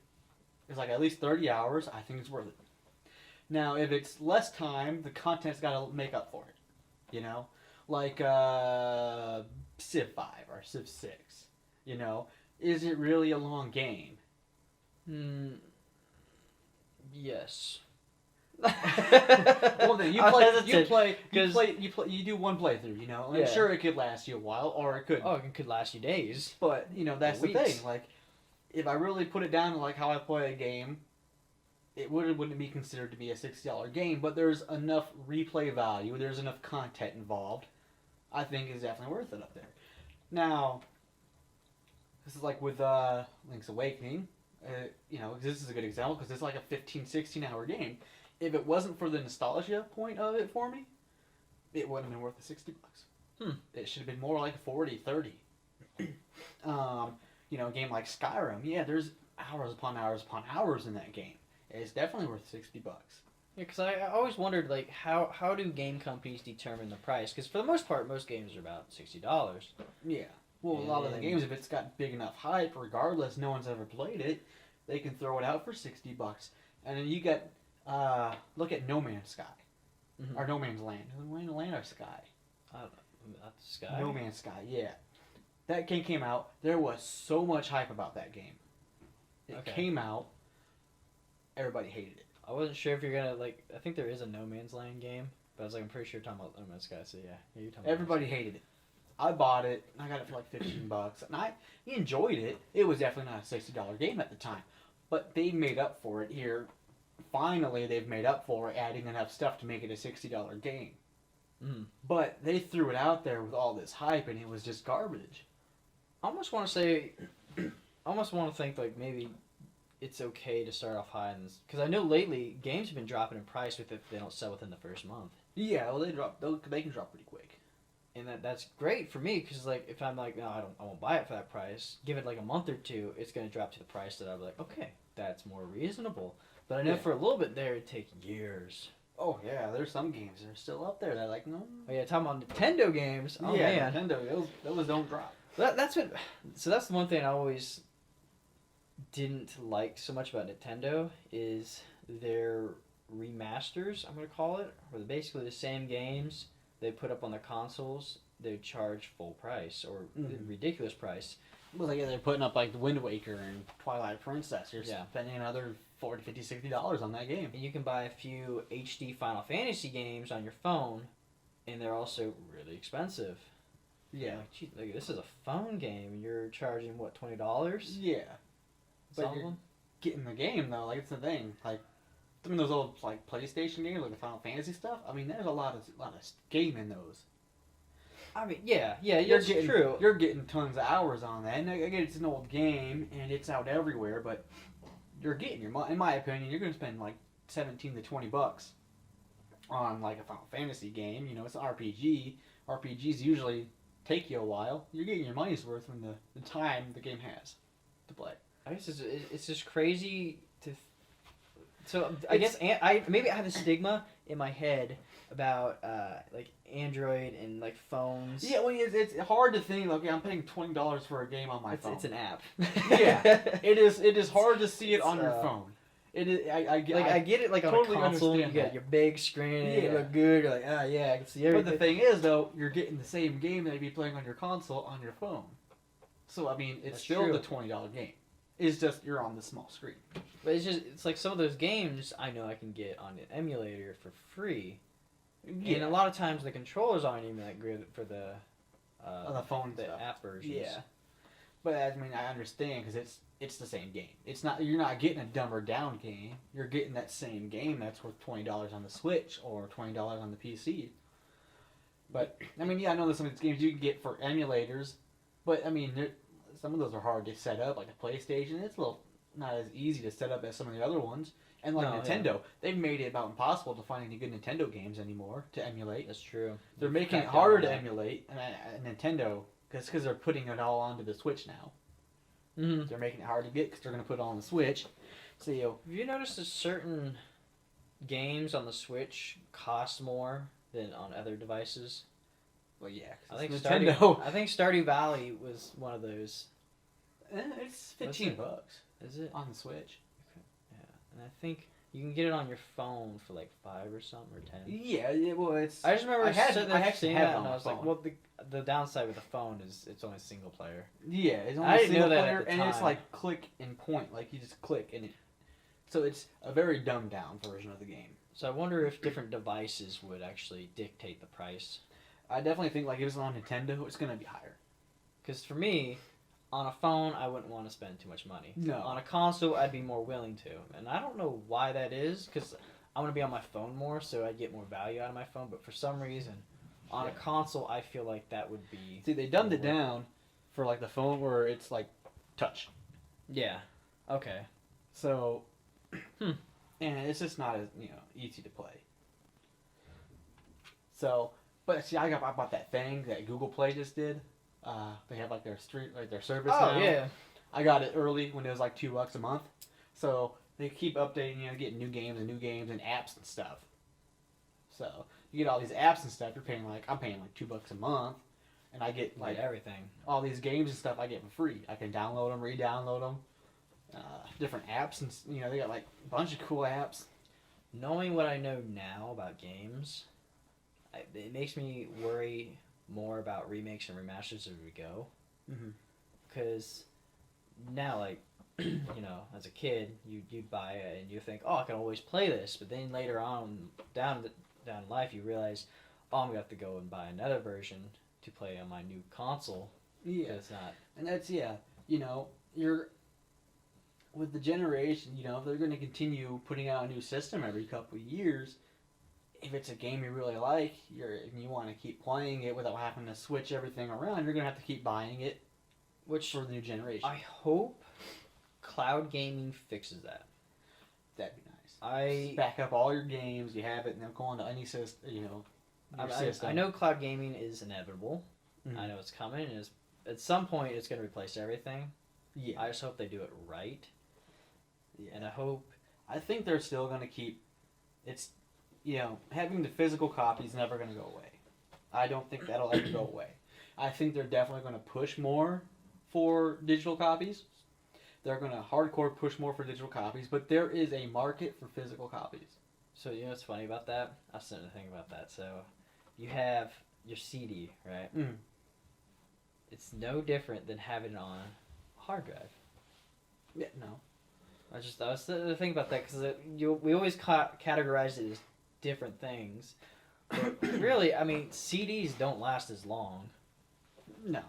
is like at least 30 hours, I think it's worth it. Now, if it's less time, the content's got to make up for it. You know, like Civ 5 or Civ 6. You know, is it really a long game? Yes. Well, then you do one playthrough, you know. And Yeah. sure, it could last you a while, or it could. Oh, it could last you days. But that's the Weeks. thing. Like, if I really put it down to like how I play a game, it wouldn't be considered to be a $60 game. But there's enough replay value. There's enough content involved. I think it's definitely worth it up there. Now, this is like with Link's Awakening. This is a good example because it's like a 15, 16-hour game. If it wasn't for the nostalgia point of it for me, it wouldn't have been worth the $60. It should have been more like 40, 30. A game like Skyrim, there's hours upon hours upon hours in that game. It's definitely worth $60. Yeah, because I always wondered, like, how do game companies determine the price? Because for the most part, most games are about $60. Yeah. Well, a lot of the games, if it's got big enough hype, regardless, no one's ever played it, they can throw it out for $60. And then you get, look at No Man's Sky. Mm-hmm. Or No Man's Land. Land or Sky? I don't know. That's Sky? No Man's Sky, yeah. That game came out. There was so much hype about that game. It came out. Everybody hated it. I wasn't sure if you're going to, like, I think there is a No Man's Land game, but I was like, I'm pretty sure you're talking about No Man's Sky, so yeah. You're talking Everybody hated it. I bought it. I got it for like $15, and I enjoyed it. It was definitely not a $60 game at the time, but they made up for it here. Finally, they've made up for it, adding enough stuff to make it a $60 game. But they threw it out there with all this hype, and it was just garbage. I almost want to say, I almost want to think like maybe it's okay to start off high, because I know lately games have been dropping in price if they don't sell within the first month. Yeah, well, they can drop pretty quick. And that's great for me because like if I'm like no I won't buy it for that price, give it like a month or two, it's gonna drop to the price that I'll be like okay that's more reasonable. But I know for a little bit there it'd take years. Oh yeah, there's some games that are still up there that like no. Oh yeah, talking about Nintendo games. Oh man, Nintendo those don't drop. That's the one thing I always didn't like so much about Nintendo is their remasters. I'm gonna call it, where they're basically the same games they put up on the consoles, they charge full price or ridiculous price. Well, like they're putting up like the Wind Waker and Twilight Princess. You're spending another $40, $50, $60 on that game. And you can buy a few HD Final Fantasy games on your phone, and they're also really expensive. Yeah. Like, geez, this is a phone game, and you're charging what, $20? Yeah. Some of them? getting the game though. Like it's the thing. Like some of those old like PlayStation games, like the Final Fantasy stuff. I mean, there's a lot of game in those. I mean, yeah, it's getting, true. You're getting tons of hours on that, and again, it's an old game and it's out everywhere. But you're getting your money. In my opinion, you're gonna spend like $17 to $20 on like a Final Fantasy game. You know, it's an RPG. RPGs usually take you a while. You're getting your money's worth from the time the game has to play. I guess it's just crazy to. So I guess maybe I have a stigma in my head about like Android and like phones. Yeah, well, it's hard to think. Like, I'm paying $20 for a game on my phone. It's an app. Yeah, it is. It is hard to see it on your phone. It is. I get it. Like totally on a console, you understand get that. your big screen. And you look good. You're like, yeah, I can see everything. But the thing is, though, you're getting the same game that you'd be playing on your console on your phone. So I mean, it's That's still true. the $20 game. It's just you're on the small screen. But it's like some of those games I know I can get on an emulator for free. Yeah. And a lot of times the controllers aren't even that good for the On the phone the stuff. app versions. Yeah. But I mean, I understand because it's the same game. It's not you're not getting a dumber down game. You're getting that same game that's worth $20 on the Switch or $20 on the PC. But I mean, yeah, I know there's some of these games you can get for emulators, but I mean, some of those are hard to set up. Like the PlayStation, it's a little not as easy to set up as some of the other ones. And like Nintendo, they've made it about impossible to find any good Nintendo games anymore to emulate. That's true. They're making it harder to emulate, and Nintendo, because they're putting it all onto the Switch now. Mm-hmm. They're making it hard to get because they're going to put it on the Switch. So have you noticed that certain games on the Switch cost more than on other devices? well, yeah, I think Nintendo. I think Stardew Valley was one of those. It's $15 Is it on the Switch. Yeah, and I think you can get it on your phone for like $5 or something or $10. Yeah, well, it's. I just remember I actually seeing have it that, on and my I was like, phone. well, the downside with the phone is it's only single player. Yeah, it's only I didn't single know that player, at the and it's time. like click and point, like you just click and it. So it's a very dumbed down version of the game. So I wonder if different devices would actually dictate the price. I definitely think like if it's on Nintendo, it's gonna be higher. Because for me, on a phone, I wouldn't want to spend too much money. No. On a console, I'd be more willing to. And I don't know why that is, because I want to be on my phone more, so I'd get more value out of my phone. But for some reason, on a console, I feel like that would be... See, they dumbed it down for like the phone where it's like touch. Yeah. Okay. So, and it's just not as easy to play. So, but see, I bought that thing that Google Play just did. They have like their service now. Oh, yeah. I got it early when it was like $2 a month. So they keep updating, getting new games and apps and stuff. So you get all these apps and stuff. I'm paying like $2 a month, and I get like everything. All these games and stuff I get for free. I can download them, re-download them. Different apps and they got like a bunch of cool apps. Knowing what I know now about games, it makes me worry more about remakes and remasters as we go. Because now, like, as a kid, you'd buy it and you think, oh, I can always play this. But then later on, down in life, you realize, oh, I'm going to have to go and buy another version to play on my new console. Yeah. It's not. And that's, you're... With the generation, if they're going to continue putting out a new system every couple of years, if it's a game you really like, and you want to keep playing it without having to switch everything around, you're going to have to keep buying it for the new generation. I hope cloud gaming fixes that. That'd be nice. Just back up all your games, you have it, and then go on to any system, system. I know cloud gaming is inevitable. Mm-hmm. I know it's coming, and at some point it's going to replace everything. Yeah. I just hope they do it right. Yeah. And I think they're still going to keep... It's... having the physical copy is never going to go away. I don't think that'll ever go away. I think they're definitely going to push more for digital copies. They're going to hardcore push more for digital copies, but there is a market for physical copies. So you know what's funny about that? I was starting to think about that. So you have your CD, right? Mm. It's no different than having it on a hard drive. Yeah, no. I was thinking about that because we always categorize it as different things. But really, I mean, CDs don't last as long. No.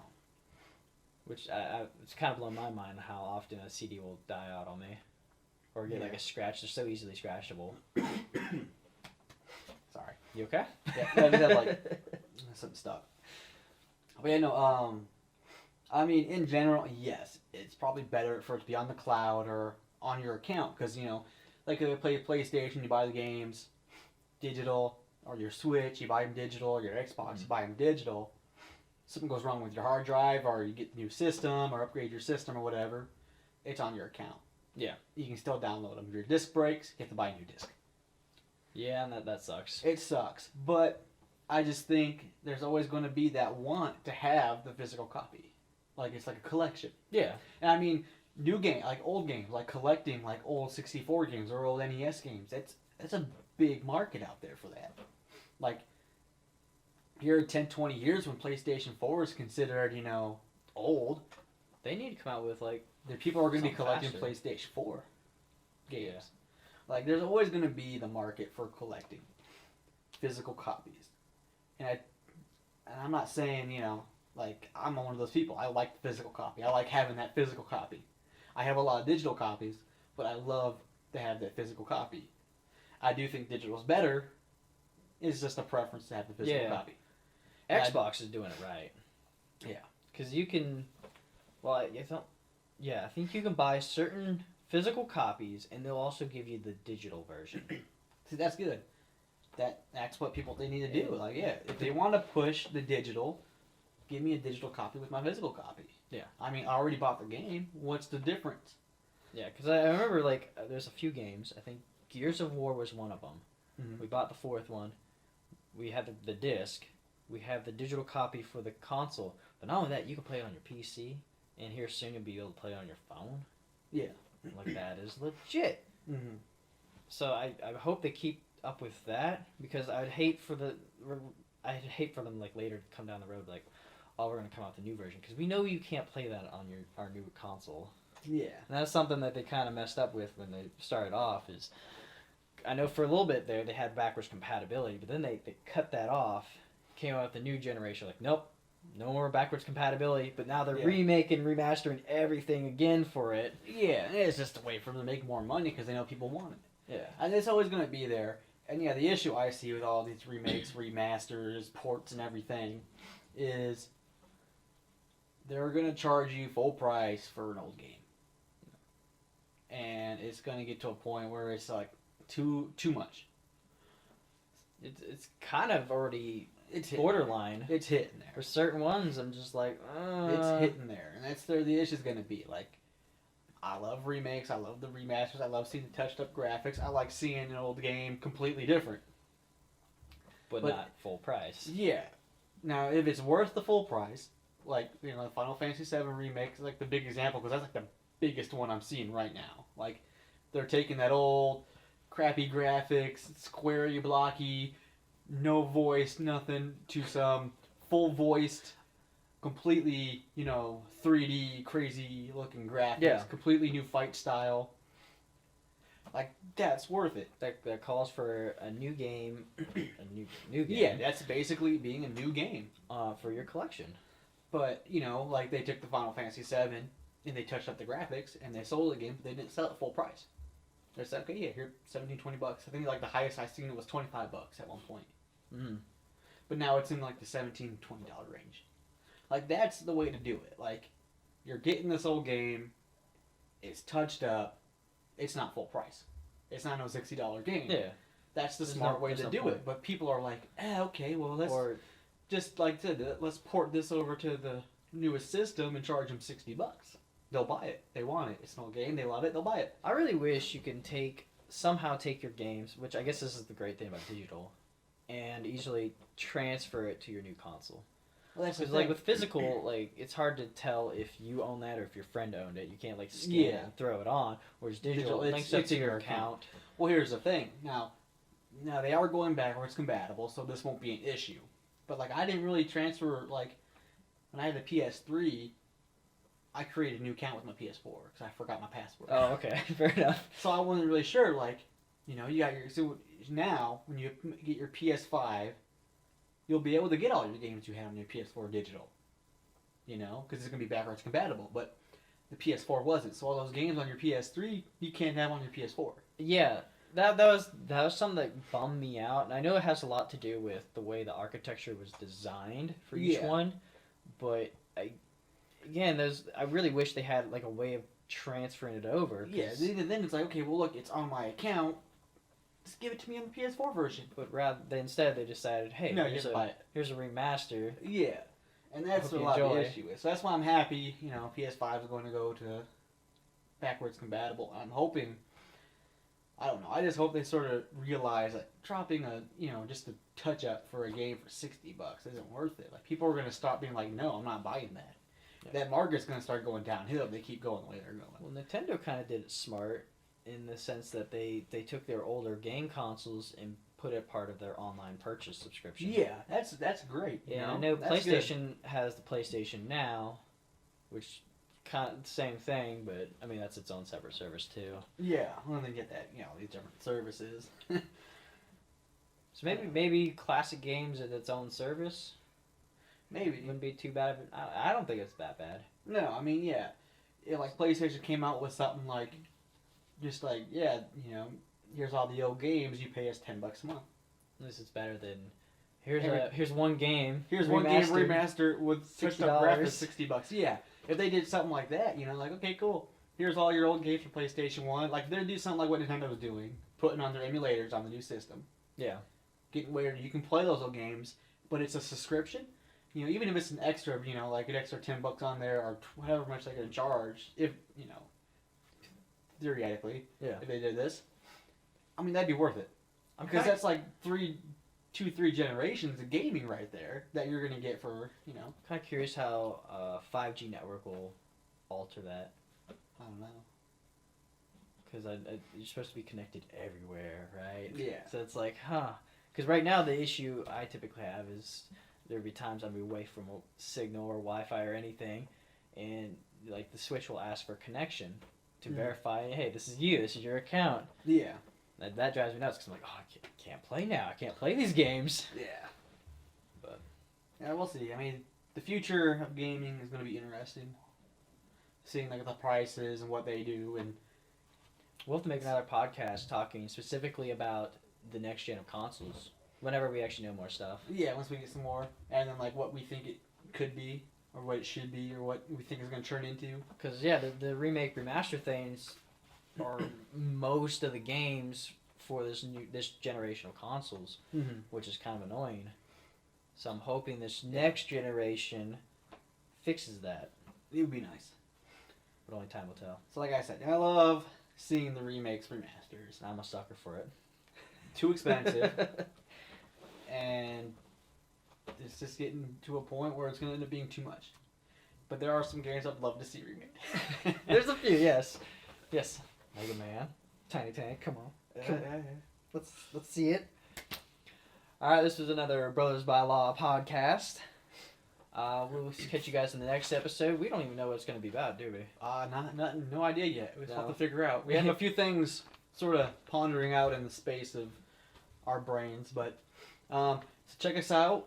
Which it's kind of blown my mind how often a CD will die out on me. or get like Yeah. a scratch. They're so easily scratchable. Sorry. You okay? Yeah, I just had like something stuck. But yeah, no. I mean, in general, yes, it's probably better for it to be on the cloud or on your account because like if you play PlayStation, you buy the games digital, or your Switch, you buy them digital, or your Xbox, you buy them digital. Something goes wrong with your hard drive, or you get the new system, or upgrade your system, or whatever. It's on your account. Yeah. You can still download them. If your disc breaks, you have to buy a new disc. Yeah, and that sucks. It sucks, but I just think there's always going to be that want to have the physical copy. Like it's like a collection. Yeah. And I mean, new game, like old games, like collecting like old 64 games or old NES games. It's a big market out there for that. Like here in 10, 20 years when PlayStation 4 is considered, old, They need to come out with like the people are going to be something collecting faster. PlayStation 4 games. Yeah. Like there's always going to be the market for collecting physical copies. And I'm not saying, like I'm one of those people. I like the physical copy. I like having that physical copy. I have a lot of digital copies, but I love to have that physical copy. I do think digital is better. It's just a preference to have the physical Yeah. copy. Xbox is doing it right. Yeah. Because you can, I think you can buy certain physical copies, and they'll also give you the digital version. See, that's good. That's what they need to do. Like, yeah, if they want to push the digital, give me a digital copy with my physical copy. Yeah. I mean, I already bought the game. What's the difference? Yeah, because I remember there's a few games. I think Gears of War was one of them. Mhm. We bought the fourth one. We had the disc. We have the digital copy for the console. But not only that, you can play it on your PC, and here soon you'll be able to play it on your phone. Yeah. Like that is legit. Mm-hmm. So I hope they keep up with that, because I'd hate for them like later to come down the road like, oh, we're gonna come out with a new version, because we know you can't play that on our new console. Yeah. And that's something that they kind of messed up with when they started off. Is I know for a little bit there they had backwards compatibility, but then they cut that off, came out with the new generation like, nope, no more backwards compatibility, but now they're remaking, remastering everything again for it. Yeah, it's just a way for them to make more money because they know people want it. Yeah. And it's always going to be there. And yeah, the issue I see with all these remakes, remasters, ports, and everything is they're going to charge you full price for an old game. And it's going to get to a point where it's like too much. It's kind of already It's borderline. It's hitting there. For certain ones, I'm just like, It's hitting there. And that's where the issue's going to be. Like, I love remakes. I love the remasters. I love seeing the touched up graphics. I like seeing an old game completely different. but not full price. Yeah. Now, if it's worth the full price, like, Final Fantasy VII Remake is like the big example because that's like the biggest one I'm seeing right now. Like, they're taking that old, crappy graphics, squarey, blocky, no voice, nothing, to some full voiced, completely, 3D, crazy looking graphics, Yeah. completely new fight style. Like, that's worth it. That calls for a new game, new game. Yeah, that's basically being a new game. For your collection. But, like they took the Final Fantasy VII and they touched up the graphics and they sold the game, but they didn't sell it full price. They said, okay, yeah, here, $17, $20. I think like the highest I seen it was $25 at one point. Mm-hmm. But now it's in like the $17, $20 range. Like, that's the way to do it. Like, you're getting this old game, it's touched up, it's not full price. It's not no $60 game. Yeah. That's the smart way to do it. But people are like, okay, well, let's just like let's port this over to the newest system and charge them $60. They'll buy it. They want it. It's an old game. They love it. They'll buy it. I really wish you can somehow take your games, which I guess this is the great thing about digital, and easily transfer it to your new console. Well, that's Because like with physical, like it's hard to tell if you own that or if your friend owned it. You can't like scan it and throw it on. Whereas digital, it links up to your account. Well, here's the thing. Now they are going backwards compatible, so this won't be an issue. But like I didn't really transfer when I had the PS3. I created a new account with my PS4 because I forgot my password. Oh, okay, fair enough. So I wasn't really sure. You got so now when you get your PS5, you'll be able to get all your games you have on your PS4 digital. Because it's gonna be backwards compatible. But the PS4 wasn't. So all those games on your PS3 you can't have on your PS4. Yeah, that was something that bummed me out, and I know it has a lot to do with the way the architecture was designed for each Yeah. one, but I really wish they had like a way of transferring it over. 'Cause- Yeah, then it's like, okay, well look, it's on my account. Just give it to me on the PS4 version. But instead they decided, hey, No, you have to buy it. here's a remaster. Yeah, and that's Hope a you lot of enjoy. the issue with. So that's why I'm happy. PS5 is going to go to backwards compatible. I'm hoping. I don't know. I just hope they sort of realize that dropping just a touch up for a game for $60 isn't worth it. Like people are going to stop being like, no, I'm not buying that. Yeah. That market's going to start going downhill if they keep going the way they're going. Well, Nintendo kind of did it smart in the sense that they took their older game consoles and put it part of their online purchase subscription. Yeah, that's great. Yeah, I know That's PlayStation has the PlayStation Now, which kind of the same thing, but I mean that's its own separate service too. Good. Yeah, well then get that these different services. So maybe classic games at its own service Maybe. wouldn't be too bad. I don't think it's that bad. No, I mean like PlayStation came out with something like, just like here's all the old games. You pay us $10 a month. At least it's better than here's one game. Here's one game remastered with switched up $60. graphics, $60. Yeah, if they did something like that, like okay, cool. Here's all your old games from PlayStation 1. Like they'd do something like what Nintendo was doing, putting on their emulators on the new system. Yeah. Getting where you can play those old games, but it's a subscription. Even if it's an extra, like an extra $10 on there or whatever much they're gonna charge, if theoretically, Yeah. if they did this, I mean that'd be worth it. Because that's like 3 generations of gaming right there that you're gonna get for Kind of curious how 5G network will alter that. I don't know. Because you're supposed to be connected everywhere, right? Yeah. So it's like, Because right now the issue I typically have is there'll be times I'm away from a signal or Wi-Fi or anything, and like the Switch will ask for connection to verify, hey, this is you, this is your account. Yeah. That drives me nuts because I'm like, oh, I can't play now. I can't play these games. Yeah. But yeah, we'll see. I mean, the future of gaming is going to be interesting. Seeing like the prices and what they do, and we'll have to make another podcast talking specifically about the next gen of consoles whenever we actually know more stuff. yeah, once we get some more, and then like what we think it could be, or what it should be, or what we think it's going to turn into. Because the remake remaster things are most of the games for this generation of consoles, which is kind of annoying. So I'm hoping this next generation fixes that. It would be nice. But only time will tell. So like I said, I love seeing the remakes, remasters. I'm a sucker for it. Too expensive, and it's just getting to a point where it's going to end up being too much. But there are some games I'd love to see remade. There's a few, yes. Yes. Mega Man. Tiny Tank, come on. Come on. Let's see it. Alright, this was another Brothers by Law podcast. We'll catch you guys in the next episode. We don't even know what it's going to be about, do we? No idea yet. We just have No. to figure out. We have a few things sort of pondering out in the space of our brains, but so check us out.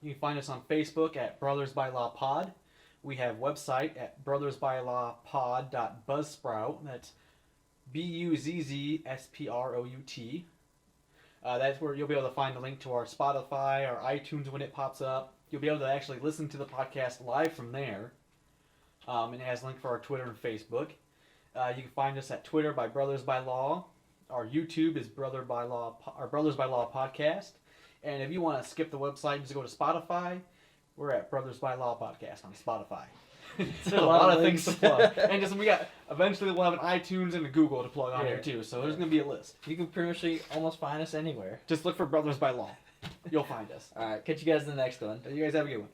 You can find us on Facebook at Brothers by Law Pod. We have a website at brothersbylawpod.buzzsprout. That's BUZZSPROUT. That's where you'll be able to find a link to our Spotify, our iTunes when it pops up. You'll be able to actually listen to the podcast live from there. And it has a link for our Twitter and Facebook. You can find us at Twitter by Brothers by Law. Our YouTube is Brothers by Law Podcast. And if you want to skip the website and just go to Spotify, we're at Brothers by Law Podcast on Spotify. So a lot of things to plug. And eventually we'll have an iTunes and a Google to plug on here too. So there's going to be a list. You can pretty much almost find us anywhere. Just look for Brothers by Law. You'll find us. Alright, catch you guys in the next one. You guys have a good one.